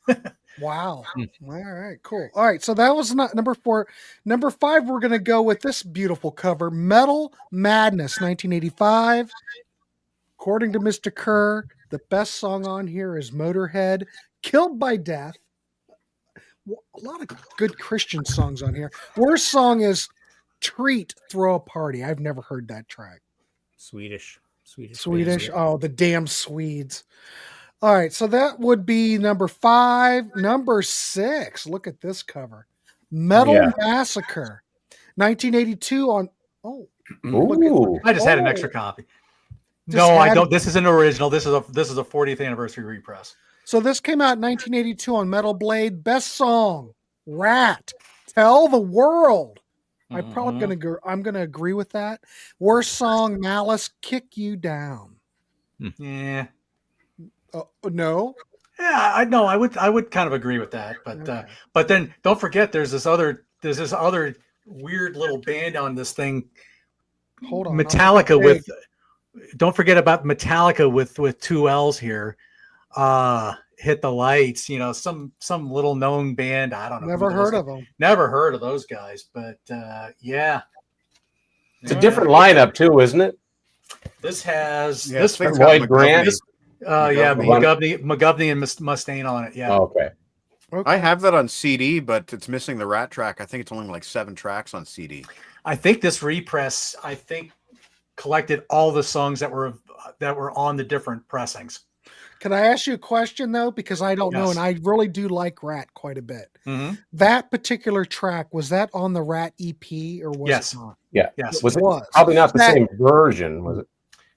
Wow. All right, cool. All right, so that was not number 4. Number 5, we're going to go with this beautiful cover, Metal Madness, 1985. According to Mr. Kerr, the best song on here is Motorhead, Killed by Death. A lot of good Christian songs on here. Worst song is Treat, Throw a Party. I've never heard that track. Swedish. Oh, the damn Swedes. All right, so that would be number 5. Number 6, look at this cover. Metal Massacre, 1982 on... Oh. Ooh. I just had an extra copy. No, I don't. This is an original. This is a 40th anniversary repress. So this came out in 1982 on Metal Blade. Best song, Rat, Tell the World. I'm gonna agree with that. Worst song, Malice, Kick You Down. Yeah. No. Yeah, I would kind of agree with that, but then don't forget there's this other weird little band on this thing. Hold on. Metallica with. Don't forget about Metallica with 2 L's here. Hit the Lights, some little known band. I don't know. Never heard of them. Never heard of those guys, but yeah. It's a different lineup too, isn't it? This has this Lloyd Grant. McGovney and Mustaine on it. Yeah. Oh, okay. I have that on CD, but it's missing the Rat track. I think it's only like 7 tracks on CD. I think this repress, collected all the songs that were on the different pressings. Can I ask you a question though? Because I don't know, and I really do like Rat quite a bit. Mm-hmm. That particular track, was that on the Rat EP or was it not? Yeah. Yes. Was it probably not the same version, was it?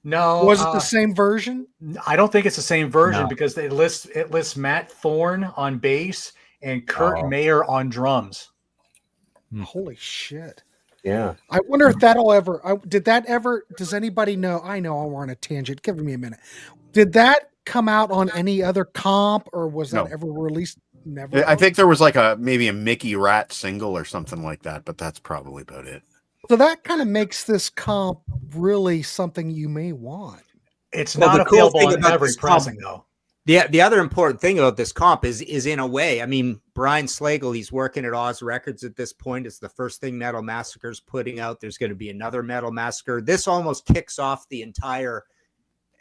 No. Was it the same version? I don't think it's the same version because it lists Matt Thorne on bass and Kurt Mayer on drums. Holy shit. Yeah. I wonder if that'll ever, does anybody know? I know I'm on a tangent. Give me a minute. Did that come out on any other comp or was that ever released? Never. I think there was like maybe a Mickey Rat single or something like that, but that's probably about it. So that kind of makes this comp really something you may want. It's not available on every pressing though. The other important thing about this comp is in a way, I mean, Brian Slagle, he's working at Oz Records at this point. It's the first thing Metal Massacre's putting out. There's going to be another Metal Massacre. This almost kicks off the entire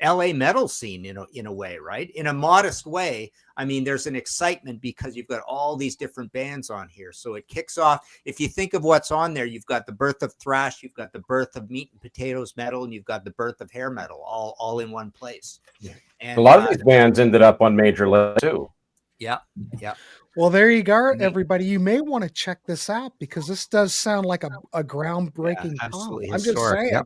LA metal scene in a way, right? In a modest way. I mean, there's an excitement because you've got all these different bands on here. So it kicks off. If you think of what's on there, you've got the birth of thrash, you've got the birth of meat and potatoes metal, and you've got the birth of hair metal all in one place. Yeah. And a lot of these bands ended up on major lists too. Yeah. Well, there you go, everybody. You may want to check this out because this does sound like a groundbreaking comp. I'm just saying.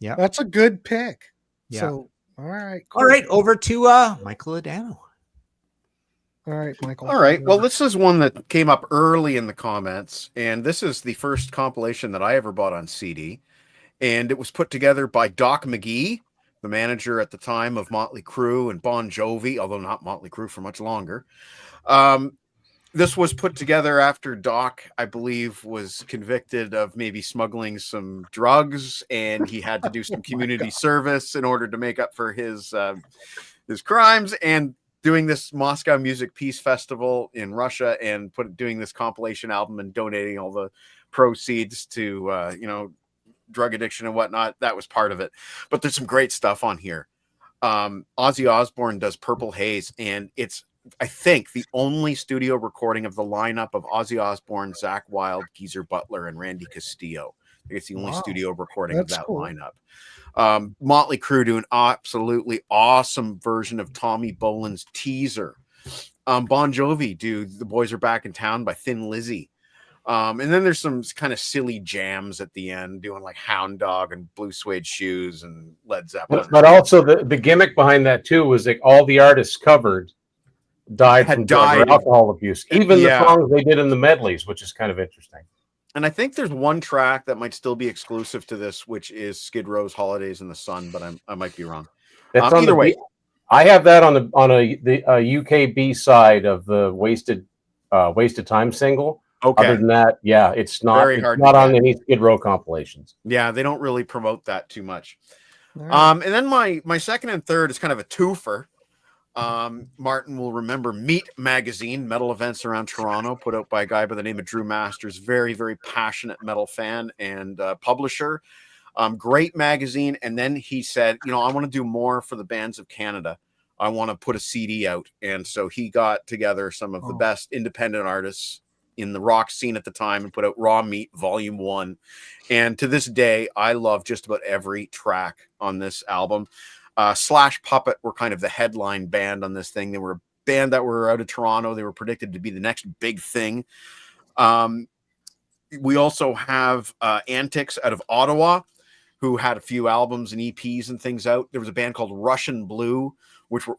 Yeah. That's a good pick. Yeah. So, all right. Cool. All right. Over to Michael Adano. All right, Michael. All right. Well, this is one that came up early in the comments, and this is the first compilation that I ever bought on CD. And it was put together by Doc McGee, the manager at the time of Motley Crue and Bon Jovi, although not Motley Crue for much longer. This was put together after Doc, I believe, was convicted of maybe smuggling some drugs, and he had to do some community service in order to make up for his crimes, and doing this Moscow Music Peace Festival in Russia and doing this compilation album and donating all the proceeds to, drug addiction and whatnot. That was part of it. But there's some great stuff on here. Ozzy Osbourne does Purple Haze, and it's, I think, the only studio recording of the lineup of Ozzy Osbourne, Zakk Wylde, Geezer Butler, and Randy Castillo. I think it's the only studio recording of that lineup. Motley Crue do an absolutely awesome version of Tommy Bolin's Teaser. Bon Jovi do The Boys Are Back in Town by Thin Lizzy. And then there's some kind of silly jams at the end, doing like Hound Dog and Blue Suede Shoes and Led Zeppelin. But also the gimmick behind that too was that all the artists covered died from drug or alcohol abuse, even the songs they did in the medleys, which is kind of interesting. And I think there's one track that might still be exclusive to this, which is Skid Row's "Holidays in the Sun," but I might be wrong. That's Either way, I have that on a UK B side of the Wasted Time single. Okay. Other than that, yeah, it's not on any Skid Row compilations. Yeah, they don't really promote that too much. Right. And then my second and third is kind of a twofer. Martin will remember Meat Magazine, metal events around Toronto, put out by a guy by the name of Drew Masters, very, very passionate metal fan and publisher. Great magazine. And then he said, I want to do more for the bands of Canada. I want to put a CD out. And so he got together some of the best independent artists in the rock scene at the time and put out Raw Meat Volume 1. And to this day, I love just about every track on this album. Slash Puppet were kind of the headline band on this thing. They were a band that were out of Toronto. They were predicted to be the next big thing. We also have Antics out of Ottawa, who had a few albums and EPs and things out. There was a band called Russian Blue,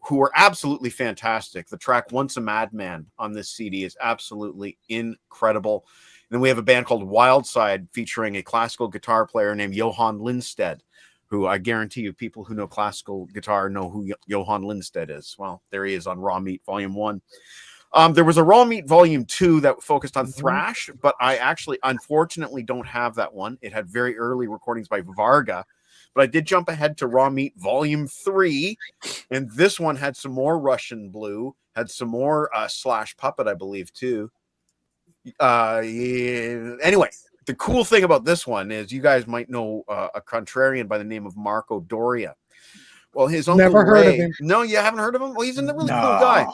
who were absolutely fantastic. The track Once a Madman on this CD is absolutely incredible. And then we have a band called Wildside featuring a classical guitar player named Johan Lindstedt, who I guarantee you people who know classical guitar know who Johan Lindstedt is. Well, there he is on Raw Meat Volume 1. There was a Raw Meat Volume 2 that focused on thrash, but I actually, unfortunately, don't have that one. It had very early recordings by Varga, but I did jump ahead to Raw Meat Volume 3, and this one had some more Russian Blue, had some more Slash Puppet, I believe, too. Anyway, the cool thing about this one is you guys might know a contrarian by the name of Marco Doria. Well, his uncle Never heard Ray, of him. No, you haven't heard of him? Well, he's a really cool guy.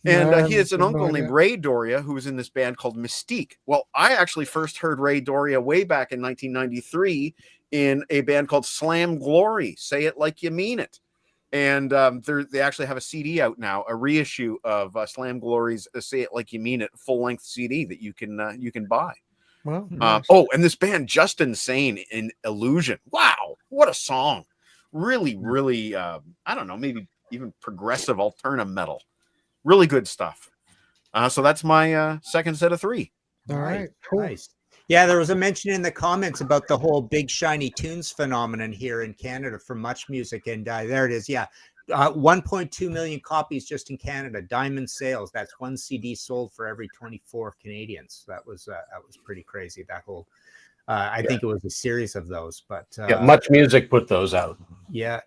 And he has an uncle named Ray Doria who was in this band called Mystique. Well, I actually first heard Ray Doria way back in 1993 in a band called Slam Glory, Say It Like You Mean It. And they actually have a CD out now, a reissue of Slam Glory's Say It Like You Mean It full-length CD that you can buy. Well, nice. And this band, Just Insane in Illusion. Wow, what a song. Really, really, I don't know, maybe even progressive alternative metal. Really good stuff. So that's my second set of 3. All right, cool. Nice. Yeah, there was a mention in the comments about the whole Big Shiny Tunes phenomenon here in Canada for Much Music, and there it is. Yeah, 1.2 million copies just in Canada. Diamond sales. That's one CD sold for every 24 Canadians. That was pretty crazy. That whole, I think it was a series of those. But Much Music put those out. Yeah.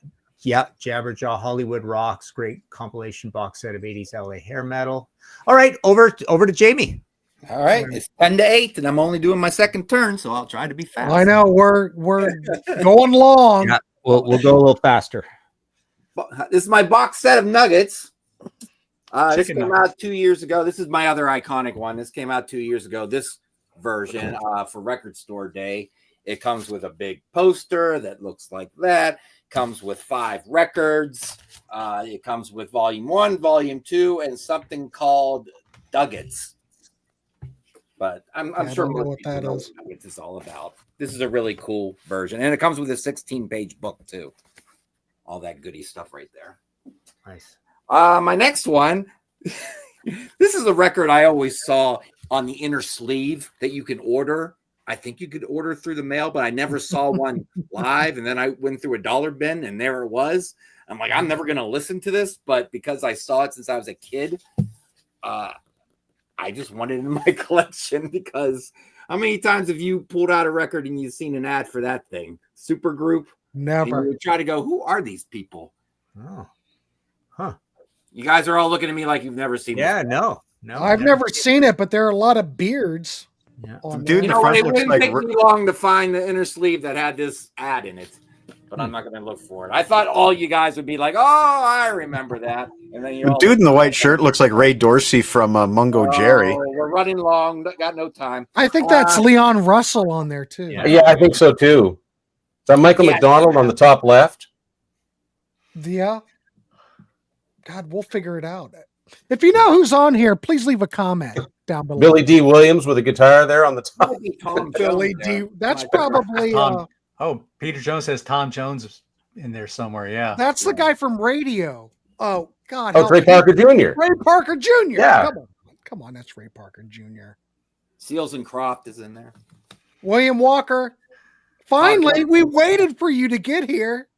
Yeah, Jabberjaw, Hollywood Rocks, great compilation box set of 80s LA hair metal. All right, over to Jamie. All right, it's 10-8, and I'm only doing my second turn, so I'll try to be fast. I know we're going long. Yeah, we'll go a little faster. This is my box set of Nuggets. This came out 2 years ago. This is my other iconic one. This came out 2 years ago. This version for Record Store Day. It comes with a big poster that looks like that. Comes with 5 records. It comes with Volume 1, Volume 2, and something called Duggets. But I'm sure most people know what Nuggets is all about. This is a really cool version. And it comes with a 16-page book, too. All that goody stuff right there. Nice. My next one, this is a record I always saw on the inner sleeve that you can order. I think you could order through the mail, but I never saw one live. And then I went through a dollar bin, and there it was. I'm like, I'm never going to listen to this. But because I saw it since I was a kid, I just wanted it in my collection because how many times have you pulled out a record and you've seen an ad for that thing? Supergroup? Never. And you try to go, who are these people? Oh. Huh. You guys are all looking at me like you've never seen this. No. I've never seen it, but there are a lot of beards. Yeah. Dude in the front it looks didn't like take me long to find the inner sleeve that had this ad in it, but I'm not going to look for it. I thought all you guys would be like, "Oh, I remember that." And then the dude in the white shirt looks like Ray Dorsey from Mungo Jerry. We're running long, got no time. I think that's Leon Russell on there too. Yeah, I think so too. Is that Michael McDonald on the top left? Yeah. God, we'll figure it out. If you know who's on here, please leave a comment down below. Billy D. Williams with a guitar there on the top. Might be Tom Billy Jones D. there. That's Might be. probably Tom. Oh, Peter Jones says Tom Jones is in there somewhere. Yeah. that's the guy from Radio. Oh God, Oh, help Trey me. Parker Jr. Ray Parker Jr. Yeah. Come on, that's Ray Parker Jr. Seals and Croft is in there. William Walker. Finally, we waited for you to get here.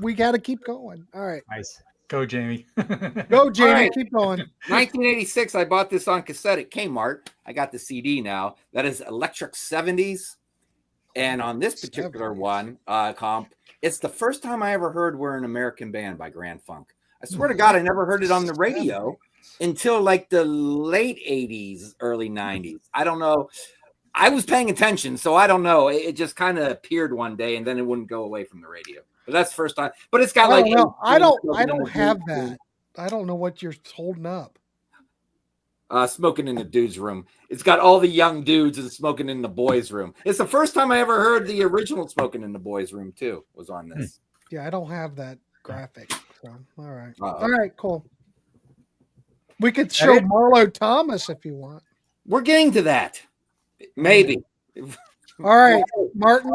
We got to keep going. All right, Nice. Go, Jamie. go, Jamie. All right. Keep going. 1986, I bought this on cassette at Kmart. I got the CD now. That is Electric 70s. And on this particular 70s. one, comp, it's the first time I ever heard We're an American Band by Grand Funk. I swear to God, I never heard it on the radio until like the late 80s, early 90s. I don't know. I was paying attention, so I don't know. It just kind of appeared one day and then it wouldn't go away from the radio. But that's the first time. But it's got like I don't have that. I don't know what you're holding up. Smoking in the dude's room. It's got all the young dudes and smoking in the boys' room. It's the first time I ever heard the original Smoking in the Boys' Room too. Was on this. Yeah, I don't have that graphic. So, all right. Uh-oh. All right, cool. We could show Marlo Thomas if you want. We're getting to that. Maybe. All right, Martin.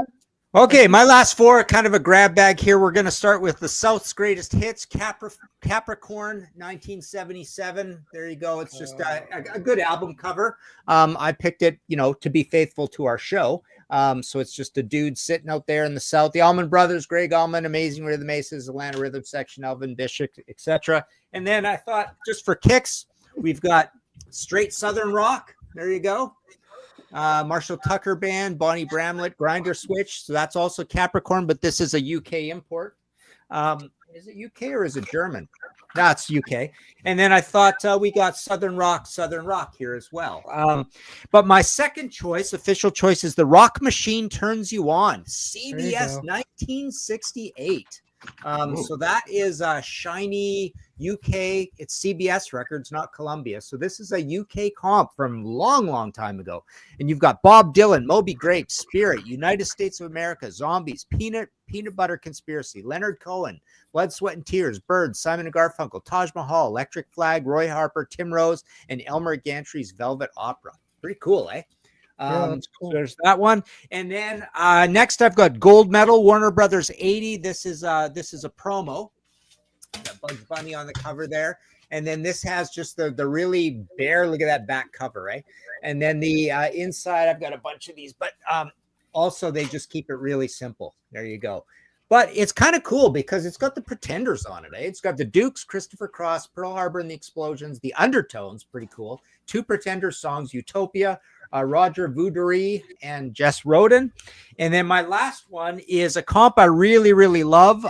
Okay, my last four, kind of a grab bag here. We're going to start with the South's Greatest Hits, Capricorn, 1977. There you go. It's just a good album cover. I picked it, to be faithful to our show. So it's just a dude sitting out there in the South. The Allman Brothers, Greg Allman, Amazing Rhythm Aces, Atlanta Rhythm Section, Elvin Bishop, etc. And then I thought, just for kicks, we've got straight Southern rock. There you go. Marshall Tucker Band, Bonnie Bramlett, Grinder Switch. So that's also Capricorn, but this is a UK import. Is it UK or is it German? No, it's UK. And then I thought we got Southern rock here as well. But my second choice, official choice, is The Rock Machine Turns You On, CBS 1968. So that is a shiny UK. It's CBS Records, not Columbia. So this is a UK comp from long time ago. And you've got Bob Dylan, Moby Grape, Spirit, United States of America, Zombies, Peanut Butter Conspiracy, Leonard Cohen, Blood, Sweat and Tears, Birds, Simon and Garfunkel, Taj Mahal, Electric Flag, Roy Harper, Tim Rose, and Elmer Gantry's Velvet Opera. Pretty cool, eh? Yeah, that's cool. So there's that one, and then next I've got Gold Medal, Warner Brothers 80. This is a promo. Got Bugs Bunny on the cover there, and then this has just the really bare. Look at that back cover, right? And then the inside, I've got a bunch of these, but also they just keep it really simple. There you go. But it's kind of cool because it's got the Pretenders on it. Eh? It's got the Dukes, Christopher Cross, Pearl Harbor and the Explosions, the Undertones, pretty cool. Two Pretenders songs, Utopia, Roger Voudouris, and Jess Roden. And then my last one is a comp I really love.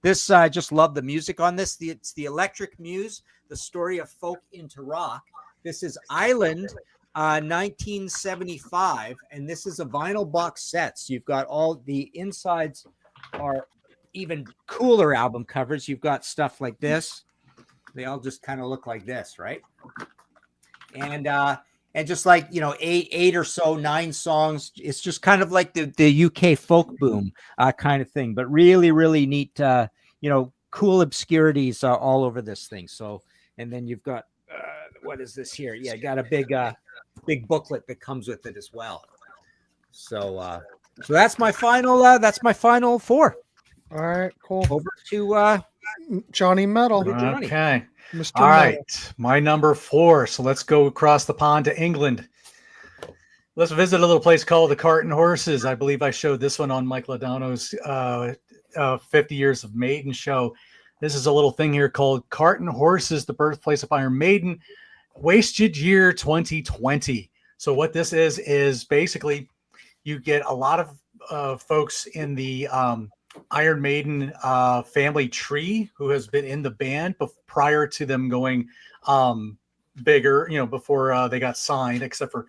This I just love the music on this. It's the Electric Muse, the story of folk into rock. This is Island, 1975, and this is a vinyl box set. So you've got all the insides are even cooler album covers. You've got stuff like this. They all just kind of look like this, right? And just like, eight or so, 9 songs. It's just kind of like the UK folk boom kind of thing, but really neat, cool obscurities all over this thing. So, and then you've got, what is this here? Yeah, got a big booklet that comes with it as well. So that's my final 4. All right, cool. Over to Johnny Metal. Johnny. Okay. Mr. All Metal. right. My number 4. So let's go across the pond to England. Let's visit a little place called the Cart and Horses. I believe I showed this one on Mike Lodano's 50 Years of Maiden show. This is a little thing here called Cart and Horses, the birthplace of Iron Maiden, Wasted Year 2020. So what this is basically you get a lot of folks in the Iron Maiden family tree who has been in the band prior to them going bigger, before they got signed, except for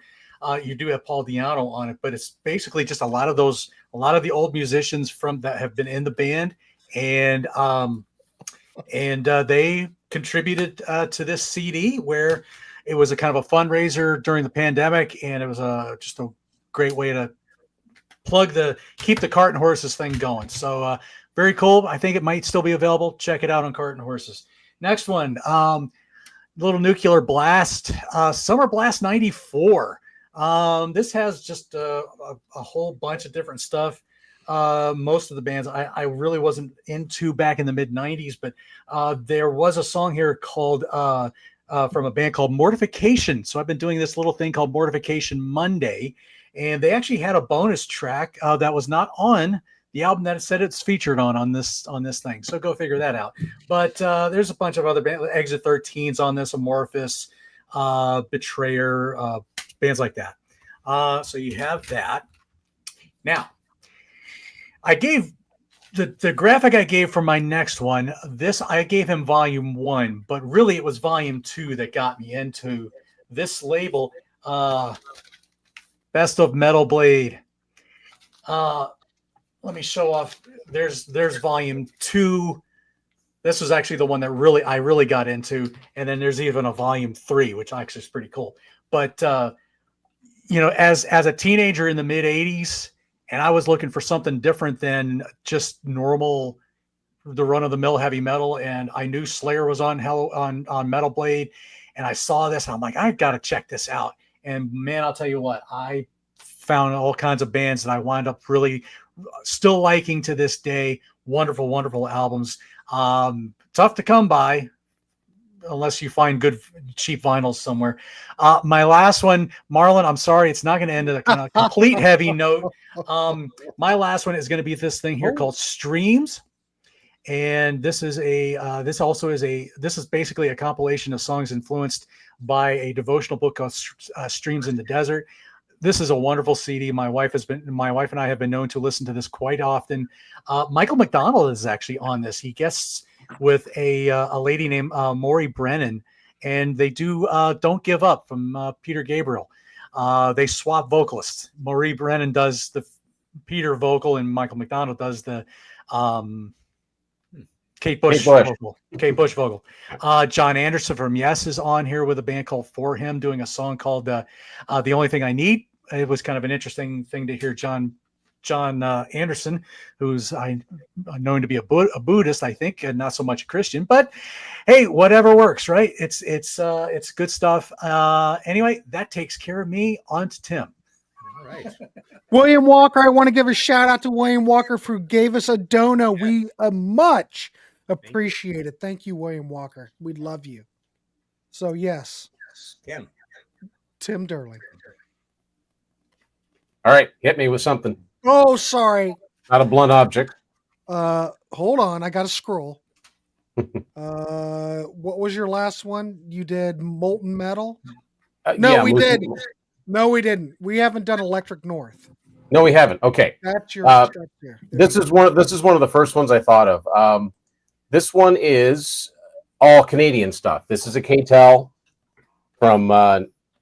you do have Paul Di'Anno on it, but it's basically just a lot of the old musicians from that have been in the band, and they contributed to this CD where it was a kind of a fundraiser during the pandemic, and it was just a great way to keep the Cart and Horses thing going. So very cool. I think it might still be available. Check it out on Cart and Horses. Next one. little Nuclear Blast, Summer Blast 94. This has just a whole bunch of different stuff. Most of the bands I really wasn't into back in the mid 90s, but there was a song here called from a band called Mortification. So I've been doing this little thing called Mortification Monday, and they actually had a bonus track that was not on the album that it said it's featured on this thing. So go figure that out. But there's a bunch of other bands, Exit 13's on this, Amorphous, Betrayer, bands like that. So you have that. Now, I gave the graphic I gave for my next one. This I gave him volume 1, but really it was volume 2 that got me into this label. Best of Metal Blade. Let me show off. There's volume 2. This was actually the one that I really got into, and then there's even a volume 3, which actually is pretty cool. But as a teenager in the mid 80s, and I was looking for something different than just normal, the run of the mill heavy metal, and I knew Slayer was on Metal Blade, and I saw this, and I'm like, I've got to check this out. And man, I'll tell you what, I found all kinds of bands that I wound up really still liking to this day. Wonderful, wonderful albums. Tough to come by unless you find good cheap vinyls somewhere. My last one, Marlon, I'm sorry, it's not going to end at a complete heavy note. My last one is going to be this thing here called Streams. And this is this is basically a compilation of songs influenced by a devotional book called Streams in the Desert. This is a wonderful CD. My wife and I have been known to listen to this quite often. Michael McDonald is actually on this. He guests with a lady named Maury Brennan, and they do Don't Give Up from Peter Gabriel. They swap vocalists. Maury Brennan does the Peter vocal, and Michael McDonald does the Kate Bush vocal. John Anderson from Yes is on here with a band called For Him doing a song called The Only Thing I Need. It was kind of an interesting thing to hear John Anderson, who's known to be a Buddhist, I think, and not so much a Christian. But hey, whatever works, right? It's good stuff. Anyway, that takes care of me. On to Tim. All right. William Walker, I want to give a shout out to William Walker who gave us a dono. We much appreciate it. Thank you, William Walker. We love you. So yes, Tim Durling. All right, hit me with something. Oh, sorry. Not a blunt object. Hold on. I got to scroll. What was your last one? You did Molten Metal? No, we didn't. No, we didn't. We haven't done Electric North. No, we haven't. Okay. That's your This is one of the first ones I thought of. This one is all Canadian stuff. This is a K-Tel from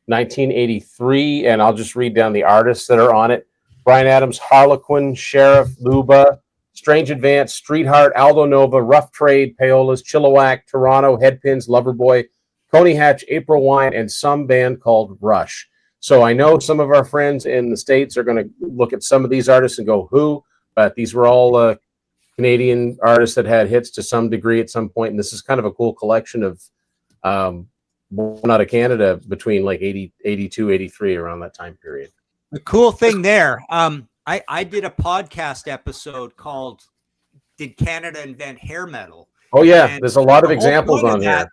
1983, and I'll just read down the artists that are on it. Bryan Adams, Harlequin, Sheriff, Luba, Strange Advance, Streetheart, Aldo Nova, Rough Trade, Paolas, Chilliwack, Toronto, Headpins, Loverboy, Coney Hatch, April Wine, and some band called Rush. So I know some of our friends in the States are going to look at some of these artists and go, who? But these were all Canadian artists that had hits to some degree at some point. And this is kind of a cool collection of one out of Canada between like 82, 83, around that time period. The cool thing there, I did a podcast episode called "Did Canada Invent Hair Metal?" Oh yeah, there's a lot of examples on here.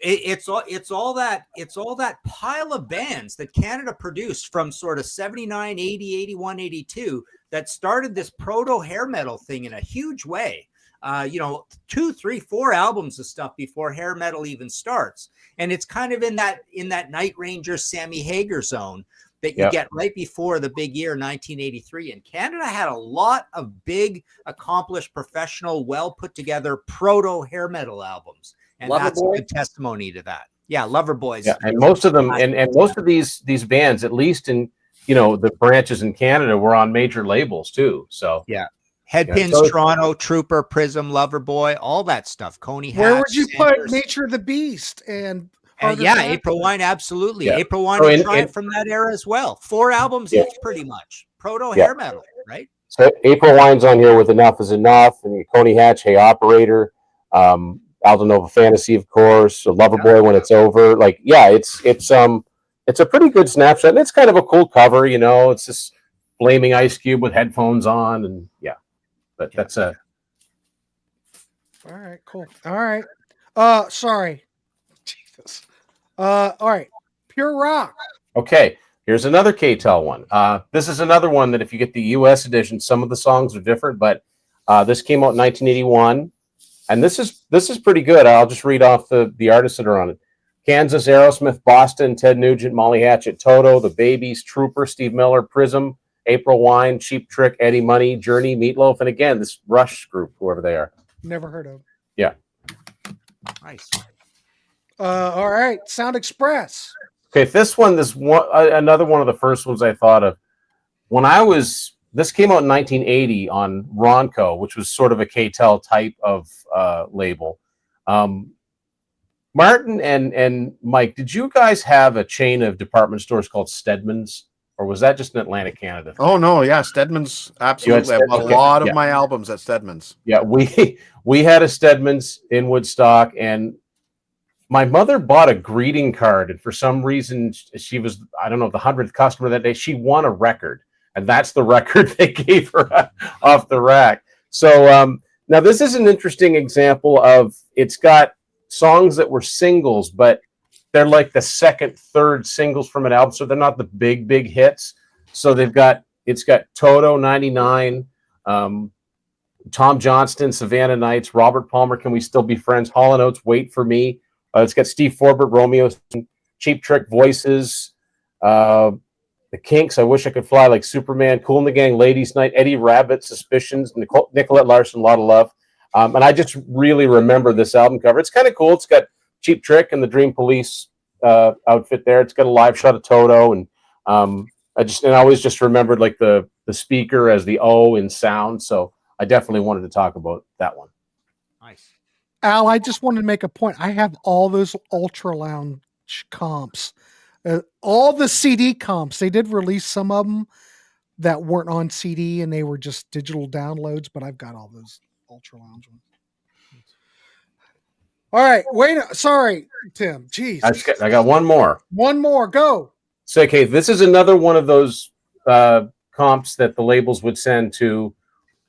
It's all that pile of bands that Canada produced from sort of 79, 80, 81, 82 that started this proto hair metal thing in a huge way. 2, 3, 4 albums of stuff before hair metal even starts, and it's kind of in that Night Ranger, Sammy Hagar zone that you get right before the big year 1983. And Canada had a lot of big, accomplished, professional, well put together proto hair metal albums, and that's a good testimony to that. Yeah, Loverboys. Yeah, and most of them, and most of these bands, at least in the branches in Canada, were on major labels too. So yeah. Headpins, Toronto, Trooper, Prism, Loverboy, all that stuff. Coney Hatch. Where would you put Nature of the Beast and April Wine? Absolutely. Yeah. April Wine and Triumph from that era as well. 4 albums each, pretty much. Proto hair metal, right? So April Wine's on here with Enough Is Enough, and Coney Hatch, Hey Operator. Aldo Nova Fantasy, of course, or Loverboy When It's Over. Like, yeah, it's a pretty good snapshot. And it's kind of a cool cover, you know. It's this flaming Ice Cube with headphones on, and yeah. But that's a All right, cool. All right. Sorry. Jesus. All right. Pure Rock. okay. Here's another KTEL one. This is another one that if you get the US edition, some of the songs are different, but this came out in 1981, and this is pretty good. I'll just read off the artists that are on it: Kansas, Aerosmith, Boston, Ted Nugent, Molly Hatchet, Toto, The Babies, Trooper, Steve Miller, Prism, April Wine, Cheap Trick, Eddie Money, Journey, Meatloaf, and again this Rush group, whoever they are. Never heard of. Yeah. Nice. All right. Sound Express. Okay, this one, another one of the first ones I thought of. This came out in 1980 on Ronco, which was sort of a KTEL type of label. Martin and Mike, did you guys have a chain of department stores called Stedman's, or was that just in Atlantic Canada? Oh no, yeah, Stedman's absolutely. I bought a lot of my albums at Stedman's. Yeah, we had a Stedman's in Woodstock, and my mother bought a greeting card, and for some reason she was, I don't know, the 100th customer that day. She won a record, and that's the record they gave her off the rack. So now this is an interesting example of, it's got songs that were singles, but they're like the second, third singles from an album, so they're not the big hits. So it's got Toto 99, Tom Johnston, Savannah Nights, Robert Palmer, Can We Still Be Friends, Hall & Oates, Wait for Me. It's got Steve Forbert, Romeo, Cheap Trick, Voices, The Kinks, I Wish I Could Fly Like Superman, Kool and the Gang, Ladies Night, Eddie Rabbit, Suspicions, Nicolette Larson, Lot of Love. And I just really remember this album cover. It's kind of cool. It's got Cheap Trick and the Dream Police outfit there. It's got a live shot of Toto, and I always just remembered like the speaker as the O in sound. So I definitely wanted to talk about that one. Nice. Al, I just wanted to make a point. I have all those Ultra Lounge comps, all the CD comps. They did release some of them that weren't on CD, and they were just digital downloads, but I've got all those Ultra Lounge ones. All right, wait. Sorry, Tim. Jeez. I got one more. One more. Go. So, okay, this is another one of those comps that the labels would send to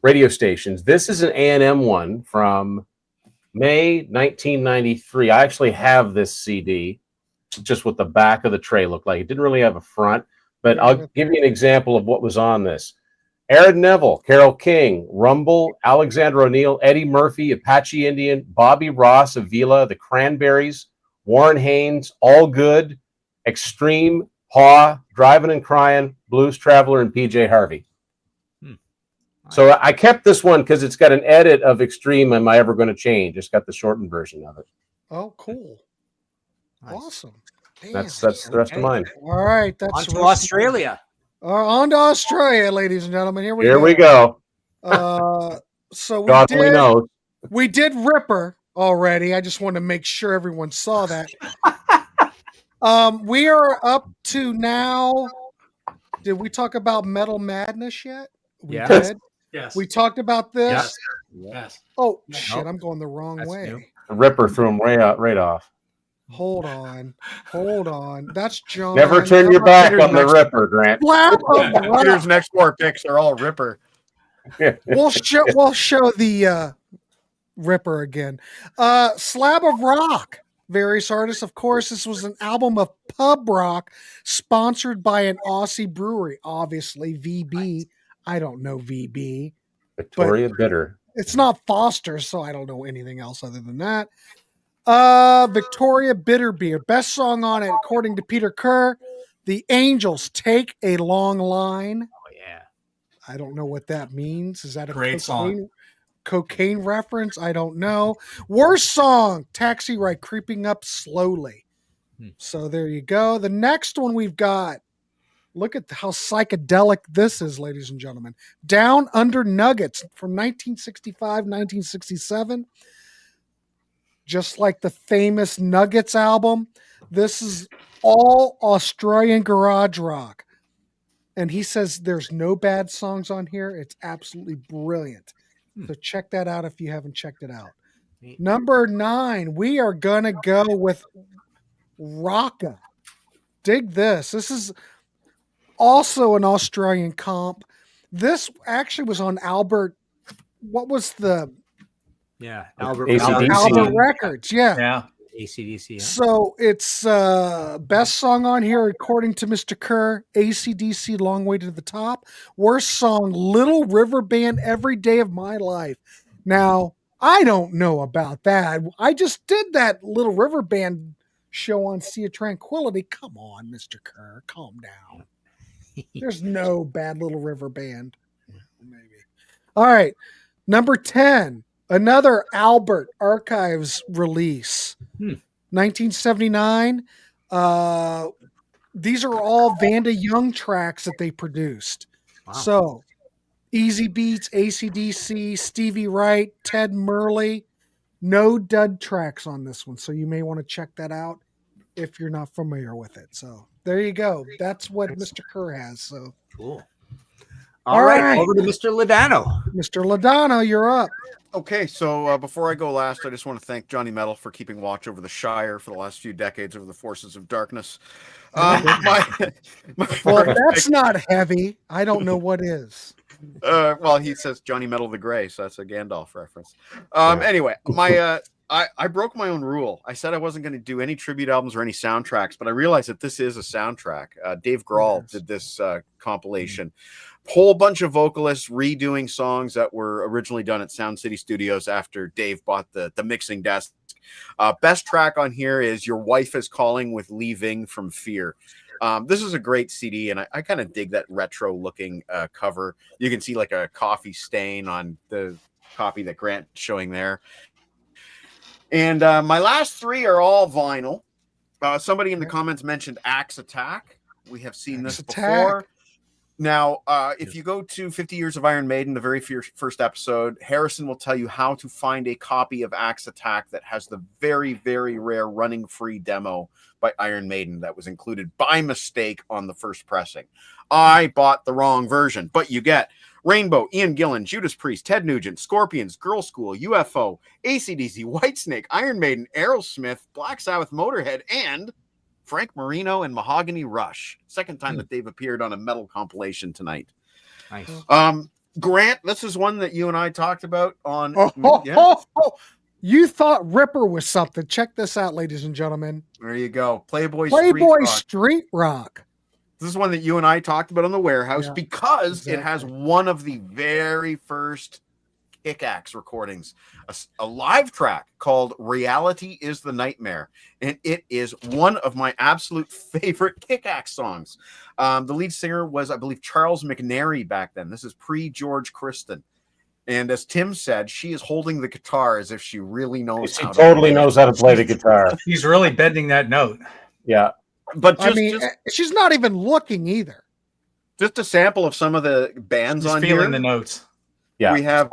radio stations. This is an A&M one from May 1993. I actually have this CD, just what the back of the tray looked like. It didn't really have a front, but I'll give you an example of what was on this. Aaron Neville, Carole King, Rumble, Alexander O'Neill, Eddie Murphy, Apache Indian, Bobby Ross, Avila, The Cranberries, Warren Haynes, All Good, Extreme, Paw, Driving and Crying, Blues Traveler, and PJ Harvey. So I kept this one because it's got an edit of Extreme, Am I Ever Going to Change? It's got the shortened version of it. Oh, cool. Nice. Awesome. Damn. That's the rest of mine. All right. That's On to Australia. On to Australia, ladies and gentlemen. Here we go. So God only knows. We did Ripper already. I just want to make sure everyone saw that. We are up to now. Did we talk about Metal Madness yet? We did. Yes. We talked about this. Yes. Oh shit! I'm going the wrong way. New. The Ripper threw him right off. Hold on. That's John. Never turn your back on the Ripper, Grant. Peter's next 4 picks are all Ripper. We'll show the Ripper again. Slab of Rock. Various artists, of course. This was an album of pub rock sponsored by an Aussie brewery. Obviously, VB. I don't know VB. Victoria Bitter. It's not Foster, so I don't know anything else other than that. Victoria Bitter Beer. Best song on it, according to Peter Kerr, The Angels, Take a Long Line. Oh, yeah. I don't know what that means. Is that a Great song. Cocaine reference? I don't know. Worst song, Taxi Ride, Creeping Up Slowly. So there you go. The next one we've got, look at how psychedelic this is, ladies and gentlemen. Down Under Nuggets from 1965, 1967. Just like the famous Nuggets album, this is all Australian garage rock. And he says there's no bad songs on here. It's absolutely brilliant. So check that out if you haven't checked it out. Number 9, we are gonna go with Rocka. Dig this. This is also an Australian comp. This actually was on Albert. What was the Yeah, Albert AC/DC. Albert Records? Yeah. Yeah. ACDC. Yeah. So it's best song on here, according to Mr. Kerr, AC/DC Long Way to the Top. Worst song, Little River Band, Every Day of My Life. Now, I don't know about that. I just did that Little River Band show on Sea of Tranquility. Come on, Mr. Kerr, calm down. There's no bad Little River Band. Maybe. All right. Number 10, another Albert Archives release. 1979. These are all Vanda Young tracks that they produced. Wow. So, Easy Beats, AC/DC, Stevie Wright, Ted Murley. No dud tracks on this one. So, you may want to check that out if you're not familiar with it. So, there you go. That's what Mr. Kerr has. So, Cool. All All right, right. over to Mr. Ladano. Mr. Ladano, you're up. Okay, so before I go last, I just want to thank Johnny Metal for keeping watch over the Shire for the last few decades over the forces of darkness. My Well, that's not heavy. I don't know what is. well, he says Johnny Metal the Grey, so that's a Gandalf reference. Anyway, I broke my own rule. I said I wasn't going to do any tribute albums or any soundtracks, but I realized that this is a soundtrack. Dave Grohl did this compilation. Whole bunch of vocalists redoing songs that were originally done at Sound City Studios after Dave bought the mixing desk. Best track on here is Your Wife Is Calling with Leaving from Fear. This is a great CD, and I kind of dig that retro looking cover. You can see like a coffee stain on the copy that Grant's showing there. And my last 3 are all vinyl. Somebody in the comments mentioned Axe Attack. We have seen this before. Now, if you go to 50 Years of Iron Maiden, the very first episode, Harrison will tell you how to find a copy of Axe Attack that has the very, very rare running free demo by Iron Maiden that was included by mistake on the first pressing. I bought the wrong version, but you get Rainbow, Ian Gillan, Judas Priest, Ted Nugent, Scorpions, Girl School, UFO, AC/DC, Whitesnake, Iron Maiden, Aerosmith, Black Sabbath, Motorhead, and Frank Marino and Mahogany Rush. Second time that they've appeared on a metal compilation tonight. Nice. Grant, this is one that you and I talked about on. You thought Ripper was something. Check this out, ladies and gentlemen. There you go. Playboy Street Rock. This is one that you and I talked about on the Warehouse because it has one of the very first Kick-Axe recordings, a live track called Reality is the Nightmare. And it is one of my absolute favorite Kick-Axe songs. The lead singer was, I believe, Charles McNary back then. This is pre-George Kristen. And as Tim said, she is holding the guitar as if she really knows how to totally knows how to play the guitar. He's really bending that note. Yeah. But she's not even looking either. Just a sample of some of the bands on feeling here. The notes. Yeah, we have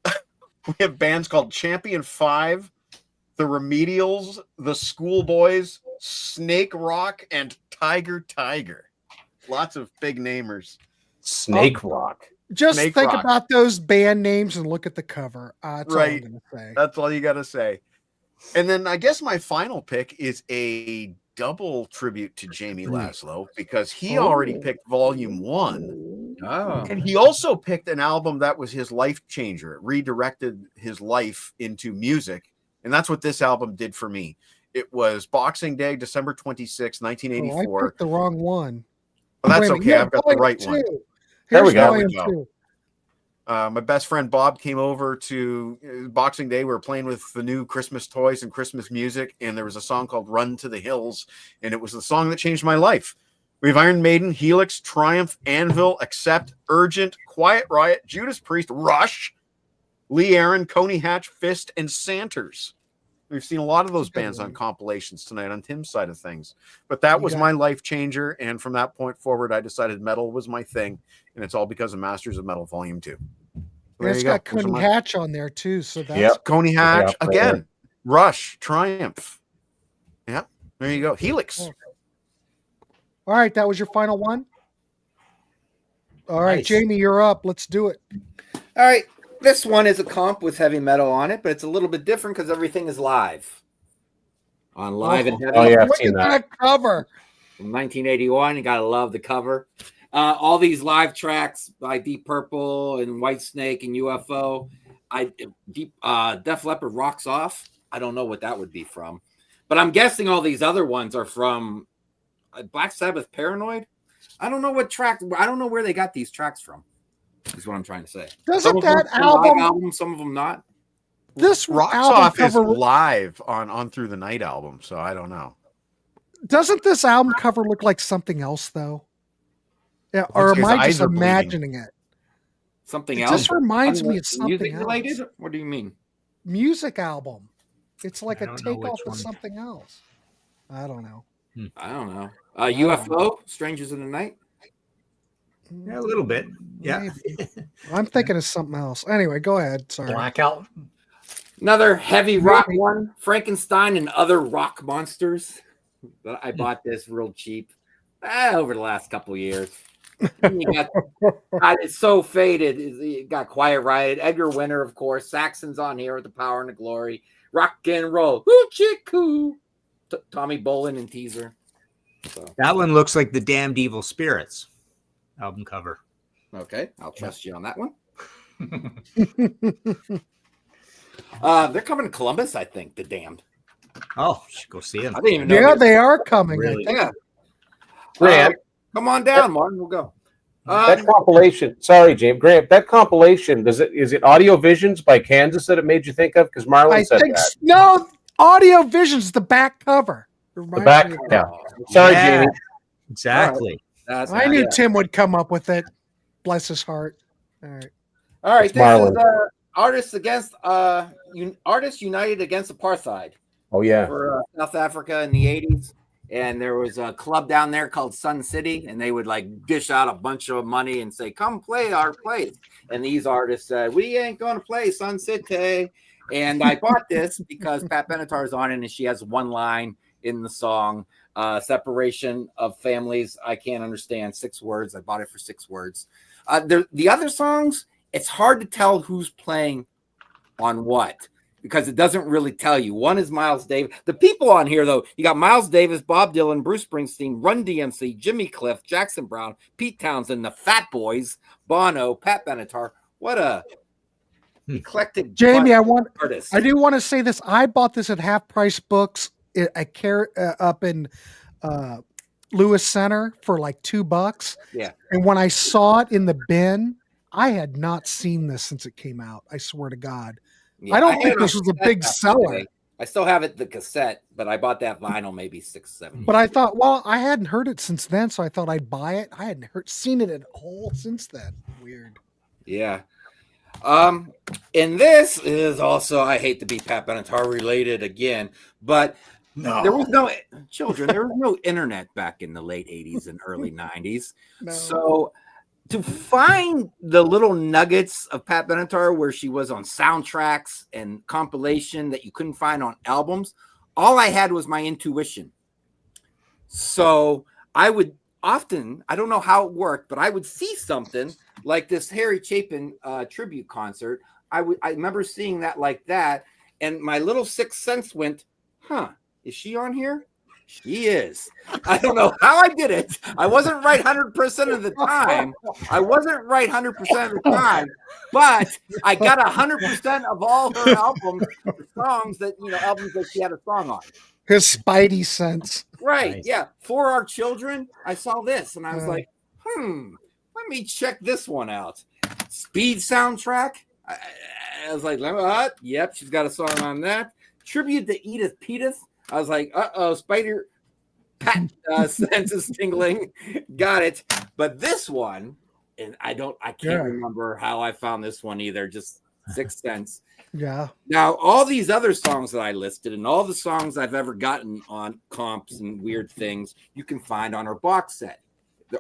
we have bands called Champion 5, The Remedials, The Schoolboys, Snake Rock, and Tiger. Lots of big namers. Snake Rock. Just Snake think Rock. about those band names and look at the cover. That's all I'm gonna say. That's all you got to say. And then I guess my final pick is a double tribute to Jamie Laszlo because he already picked Volume 1. Oh. And he also picked an album that was his life changer. It redirected his life into music. And that's what this album did for me. It was Boxing Day, December 26, 1984. I picked the wrong one. Well, that's okay. I've got the right one. There we go. My best friend Bob came over to Boxing Day. We were playing with the new Christmas toys and Christmas music, and there was a song called Run to the Hills, and it was the song that changed my life. We have Iron Maiden, Helix, Triumph, Anvil, Accept, Urgent, Quiet Riot, Judas Priest, Rush, Lee Aaron, Coney Hatch, Fist, and Santers. We've seen a lot of those bands on compilations tonight on Tim's side of things. But that was my life changer, and from that point forward, I decided metal was my thing, and it's all because of Masters of Metal Volume 2. And it's got Coney Hatch on there, too. So that's Coney Hatch, again, Rush, Triumph. Yeah, there you go. Helix. All right, that was your final one? All right, Jamie, you're up. Let's do it. All right. This one is a comp with heavy metal on it, but it's a little bit different because everything is live. On Live and Heavy. Oh, yeah, I've Look seen at that. cover. From 1981. You gotta love the cover. All these live tracks by Deep Purple and Whitesnake and UFO. Def Leppard Rocks Off. I don't know what that would be from, but I'm guessing all these other ones are from Black Sabbath Paranoid. I don't know what track. I don't know where they got these tracks from. Is what I'm trying to say. Doesn't Some of them that are live album- albums, some of them not. This Rocks album Off is cover live on Through the Night album, so I don't know. doesn't this album cover look like something else though? Yeah, or Looks am like his I just eyes are bleeding. imagining it? Something It else. just reminds I don't me know, of something music else. related. What do you mean? Music album. It's like I a don't know takeoff which of one. something else. I don't know. I don't know. UFO, Strangers in the Night. Yeah, a little bit. Yeah. Maybe. I'm thinking of something else. Anyway, go ahead. Sorry. Blackout. Another heavy rock Maybe. one, Frankenstein and Other Rock Monsters. But I bought this real cheap over the last couple of years. God, it's so faded. It got Quiet Riot, Edgar Winter, of course. Saxon's on here with the power and the glory. Rock and roll. Hoo-chie-coo. Tommy Bolin and Teaser. So, That one looks like the Damned Evil Spirits album cover. okay, I'll trust you on that one. They're coming to Columbus, I think, the Damned. Oh, you should go see them. I didn't even know. Yeah, they are coming. I Really? think. Yeah. Grant, Come on down, Martin. We'll go. that compilation. Sorry, James. Grant, that compilation. Is it Audio Visions by Kansas that it made you think of? Because Marlon I said think that. no. Audio Vision's the back cover. The Reminds back. me of- Yeah. Sorry, Yeah, Jamie. exactly. That's I knew yeah. Tim would come up with it. Bless his heart. All right. All right, It's this Marlon. is Artists United Against Apartheid Oh yeah. for South Africa in the 80s. And there was a club down there called Sun City, and they would like dish out a bunch of money and say, "Come play our place." And these artists said, "We ain't gonna play Sun City." And I bought this because Pat Benatar's on it, and she has one line in the song, "Separation of families. I can't understand." 6 words. I bought it for 6 words. The other songs, it's hard to tell who's playing on what, because it doesn't really tell you. One is Miles Davis. The people on here, though, you got Miles Davis, Bob Dylan, Bruce Springsteen, Run DMC, Jimmy Cliff, Jackson Brown, Pete Townsend, the Fat Boys, Bono, Pat Benatar. What a eclectic Jamie, bunch of artists. I do want to say this. I bought this at Half Price Books up in Lewis Center for like $2. Yeah. And when I saw it in the bin, I had not seen this since it came out. I swear to God. Yeah, I don't had think it on this was a cassette big back in the seller. day. I still have it, the cassette, but I bought that vinyl maybe 6-7 But I thought, well, I hadn't heard it since then, so I thought I'd buy it. I hadn't seen it at all since then. Weird. Yeah. And this is also, I hate to be Pat Benatar related again, but No. there was no children, there was no internet back in the late 80s and early 90s. No. So to find the little nuggets of Pat Benatar where she was on soundtracks and compilation that you couldn't find on albums, all I had was my intuition. So I would often, I don't know how it worked, but I would see something like this Harry Chapin tribute concert. I remember seeing that like that, and my little sixth sense went, huh, is she on here? She is. I don't know how I did it. I wasn't right 100% of the time. But I got 100% of all her albums that she had a song on. His spidey sense. Right. Nice. Yeah. For Our Children, I saw this and I was like, let me check this one out. Speed soundtrack. I was like, what? Yep, she's got a song on that. Tribute to Edith Piaf. I was like, Spider Pat senses tingling. Got it. But this one, and I can't remember how I found this one either. Just Sixth Sense. Yeah. Now, all these other songs that I listed and all the songs I've ever gotten on comps and weird things, you can find on our box set.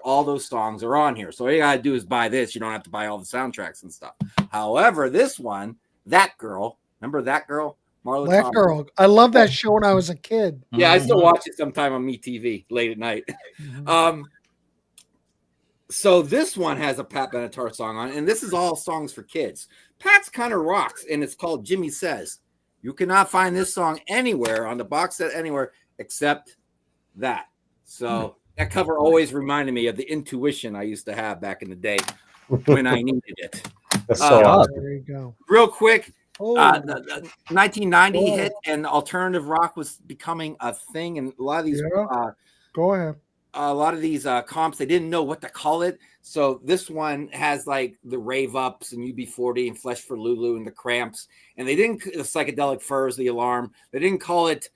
All those songs are on here. So all you got to do is buy this. You don't have to buy all the soundtracks and stuff. However, this one, That Girl, remember That Girl? Marla That Thomas. girl. I love that show when I was a kid. Yeah, I still watch it sometime on MeTV late at night. So this one has a Pat Benatar song on it, and this is all songs for kids. Pat's kind of rocks, and it's called Jimmy Says. You cannot find this song anywhere on the box set anywhere except that. So that cover always reminded me of the intuition I used to have back in the day when I needed it. That's so awesome. There you go. Real quick, Oh, the 1990 Oh. hit and alternative rock was becoming a thing, and a lot of these go ahead. a lot of these comps, they didn't know what to call it. So this one has like the Rave Ups and UB40 and Flesh for Lulu and the Cramps, and they didn't, the Psychedelic Furs, the Alarm, they didn't call it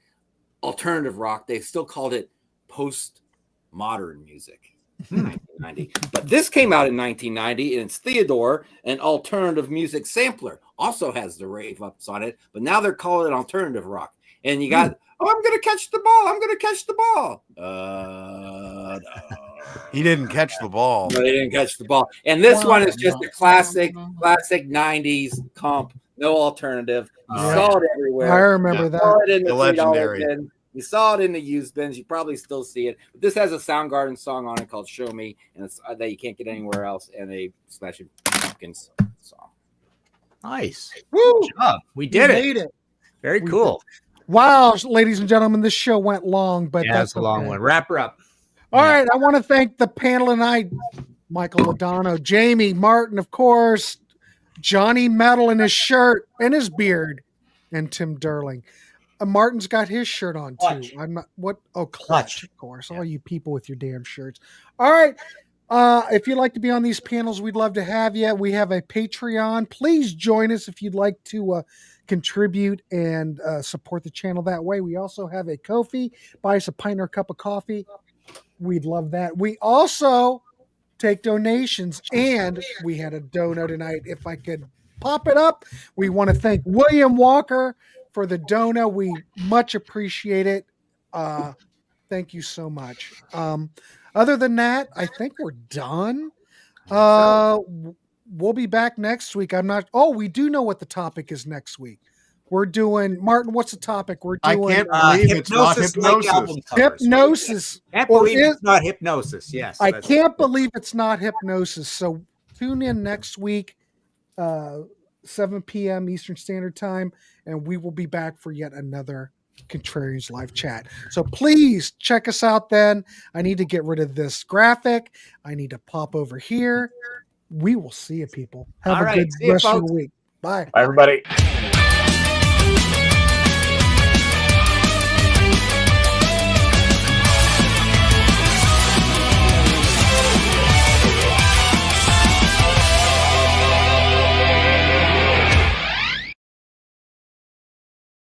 alternative rock. They still called it post-modern music. 1990. But this came out in 1990, and it's Theodore, an alternative music sampler. Also has the Rave Ups on it, but now they're calling it alternative rock. And you got, I'm going to catch the ball. I'm going to catch the ball. No. He didn't catch the ball. No, they didn't catch the ball. And this one is just a classic 90s comp. No alternative. You saw it everywhere. I remember You that. saw it in the Legendary. $3 bin. You saw it in the used bins. You probably still see it. But this has a Soundgarden song on it called "Show Me," and it's that you can't get anywhere else. And a Smashing Pumpkins song. Nice. Woo! Good job. We You did it. made it. Very We cool. Wow, ladies and gentlemen, this show went long, but Yeah, that's that's a long okay. one. Wrap her up. All right, I want to thank the panel tonight: Michael Lodano, Jamie Martin, of course, Johnny Metal in his shirt and his beard, and Tim Derling. Martin's got his shirt on too. Clutch. I'm not what? Oh, Clutch. Clutch, of course. Yeah. All you people with your damn shirts. All right. If you'd like to be on these panels, we'd love to have you. We have a Patreon. Please join us if you'd like to contribute and support the channel that way. We also have a Ko-fi. Buy us a pint or a cup of coffee. We'd love that. We also take donations, and we had a dono tonight. If I could pop it up, we want to thank William Walker for the dono. We much appreciate it. Thank you so much. Other than that, I think we're done. We'll be back next week. I'm not. Oh, we do know what the topic is next week. We're doing, Martin. What's the topic? We're I doing can't believe it's not like hypnosis. album covers. hypnosis. Can't Or believe is- it's not hypnosis. Yes. I that's- can't believe it's not hypnosis. So tune in next week, 7 p.m. Eastern Standard Time, and we will be back for yet another Contrarians live chat. So please check us out then. I need to get rid of this graphic. I need to pop over here. We will see you, people. Have All a right. good See you, rest of folks. your week. Bye. Bye, everybody.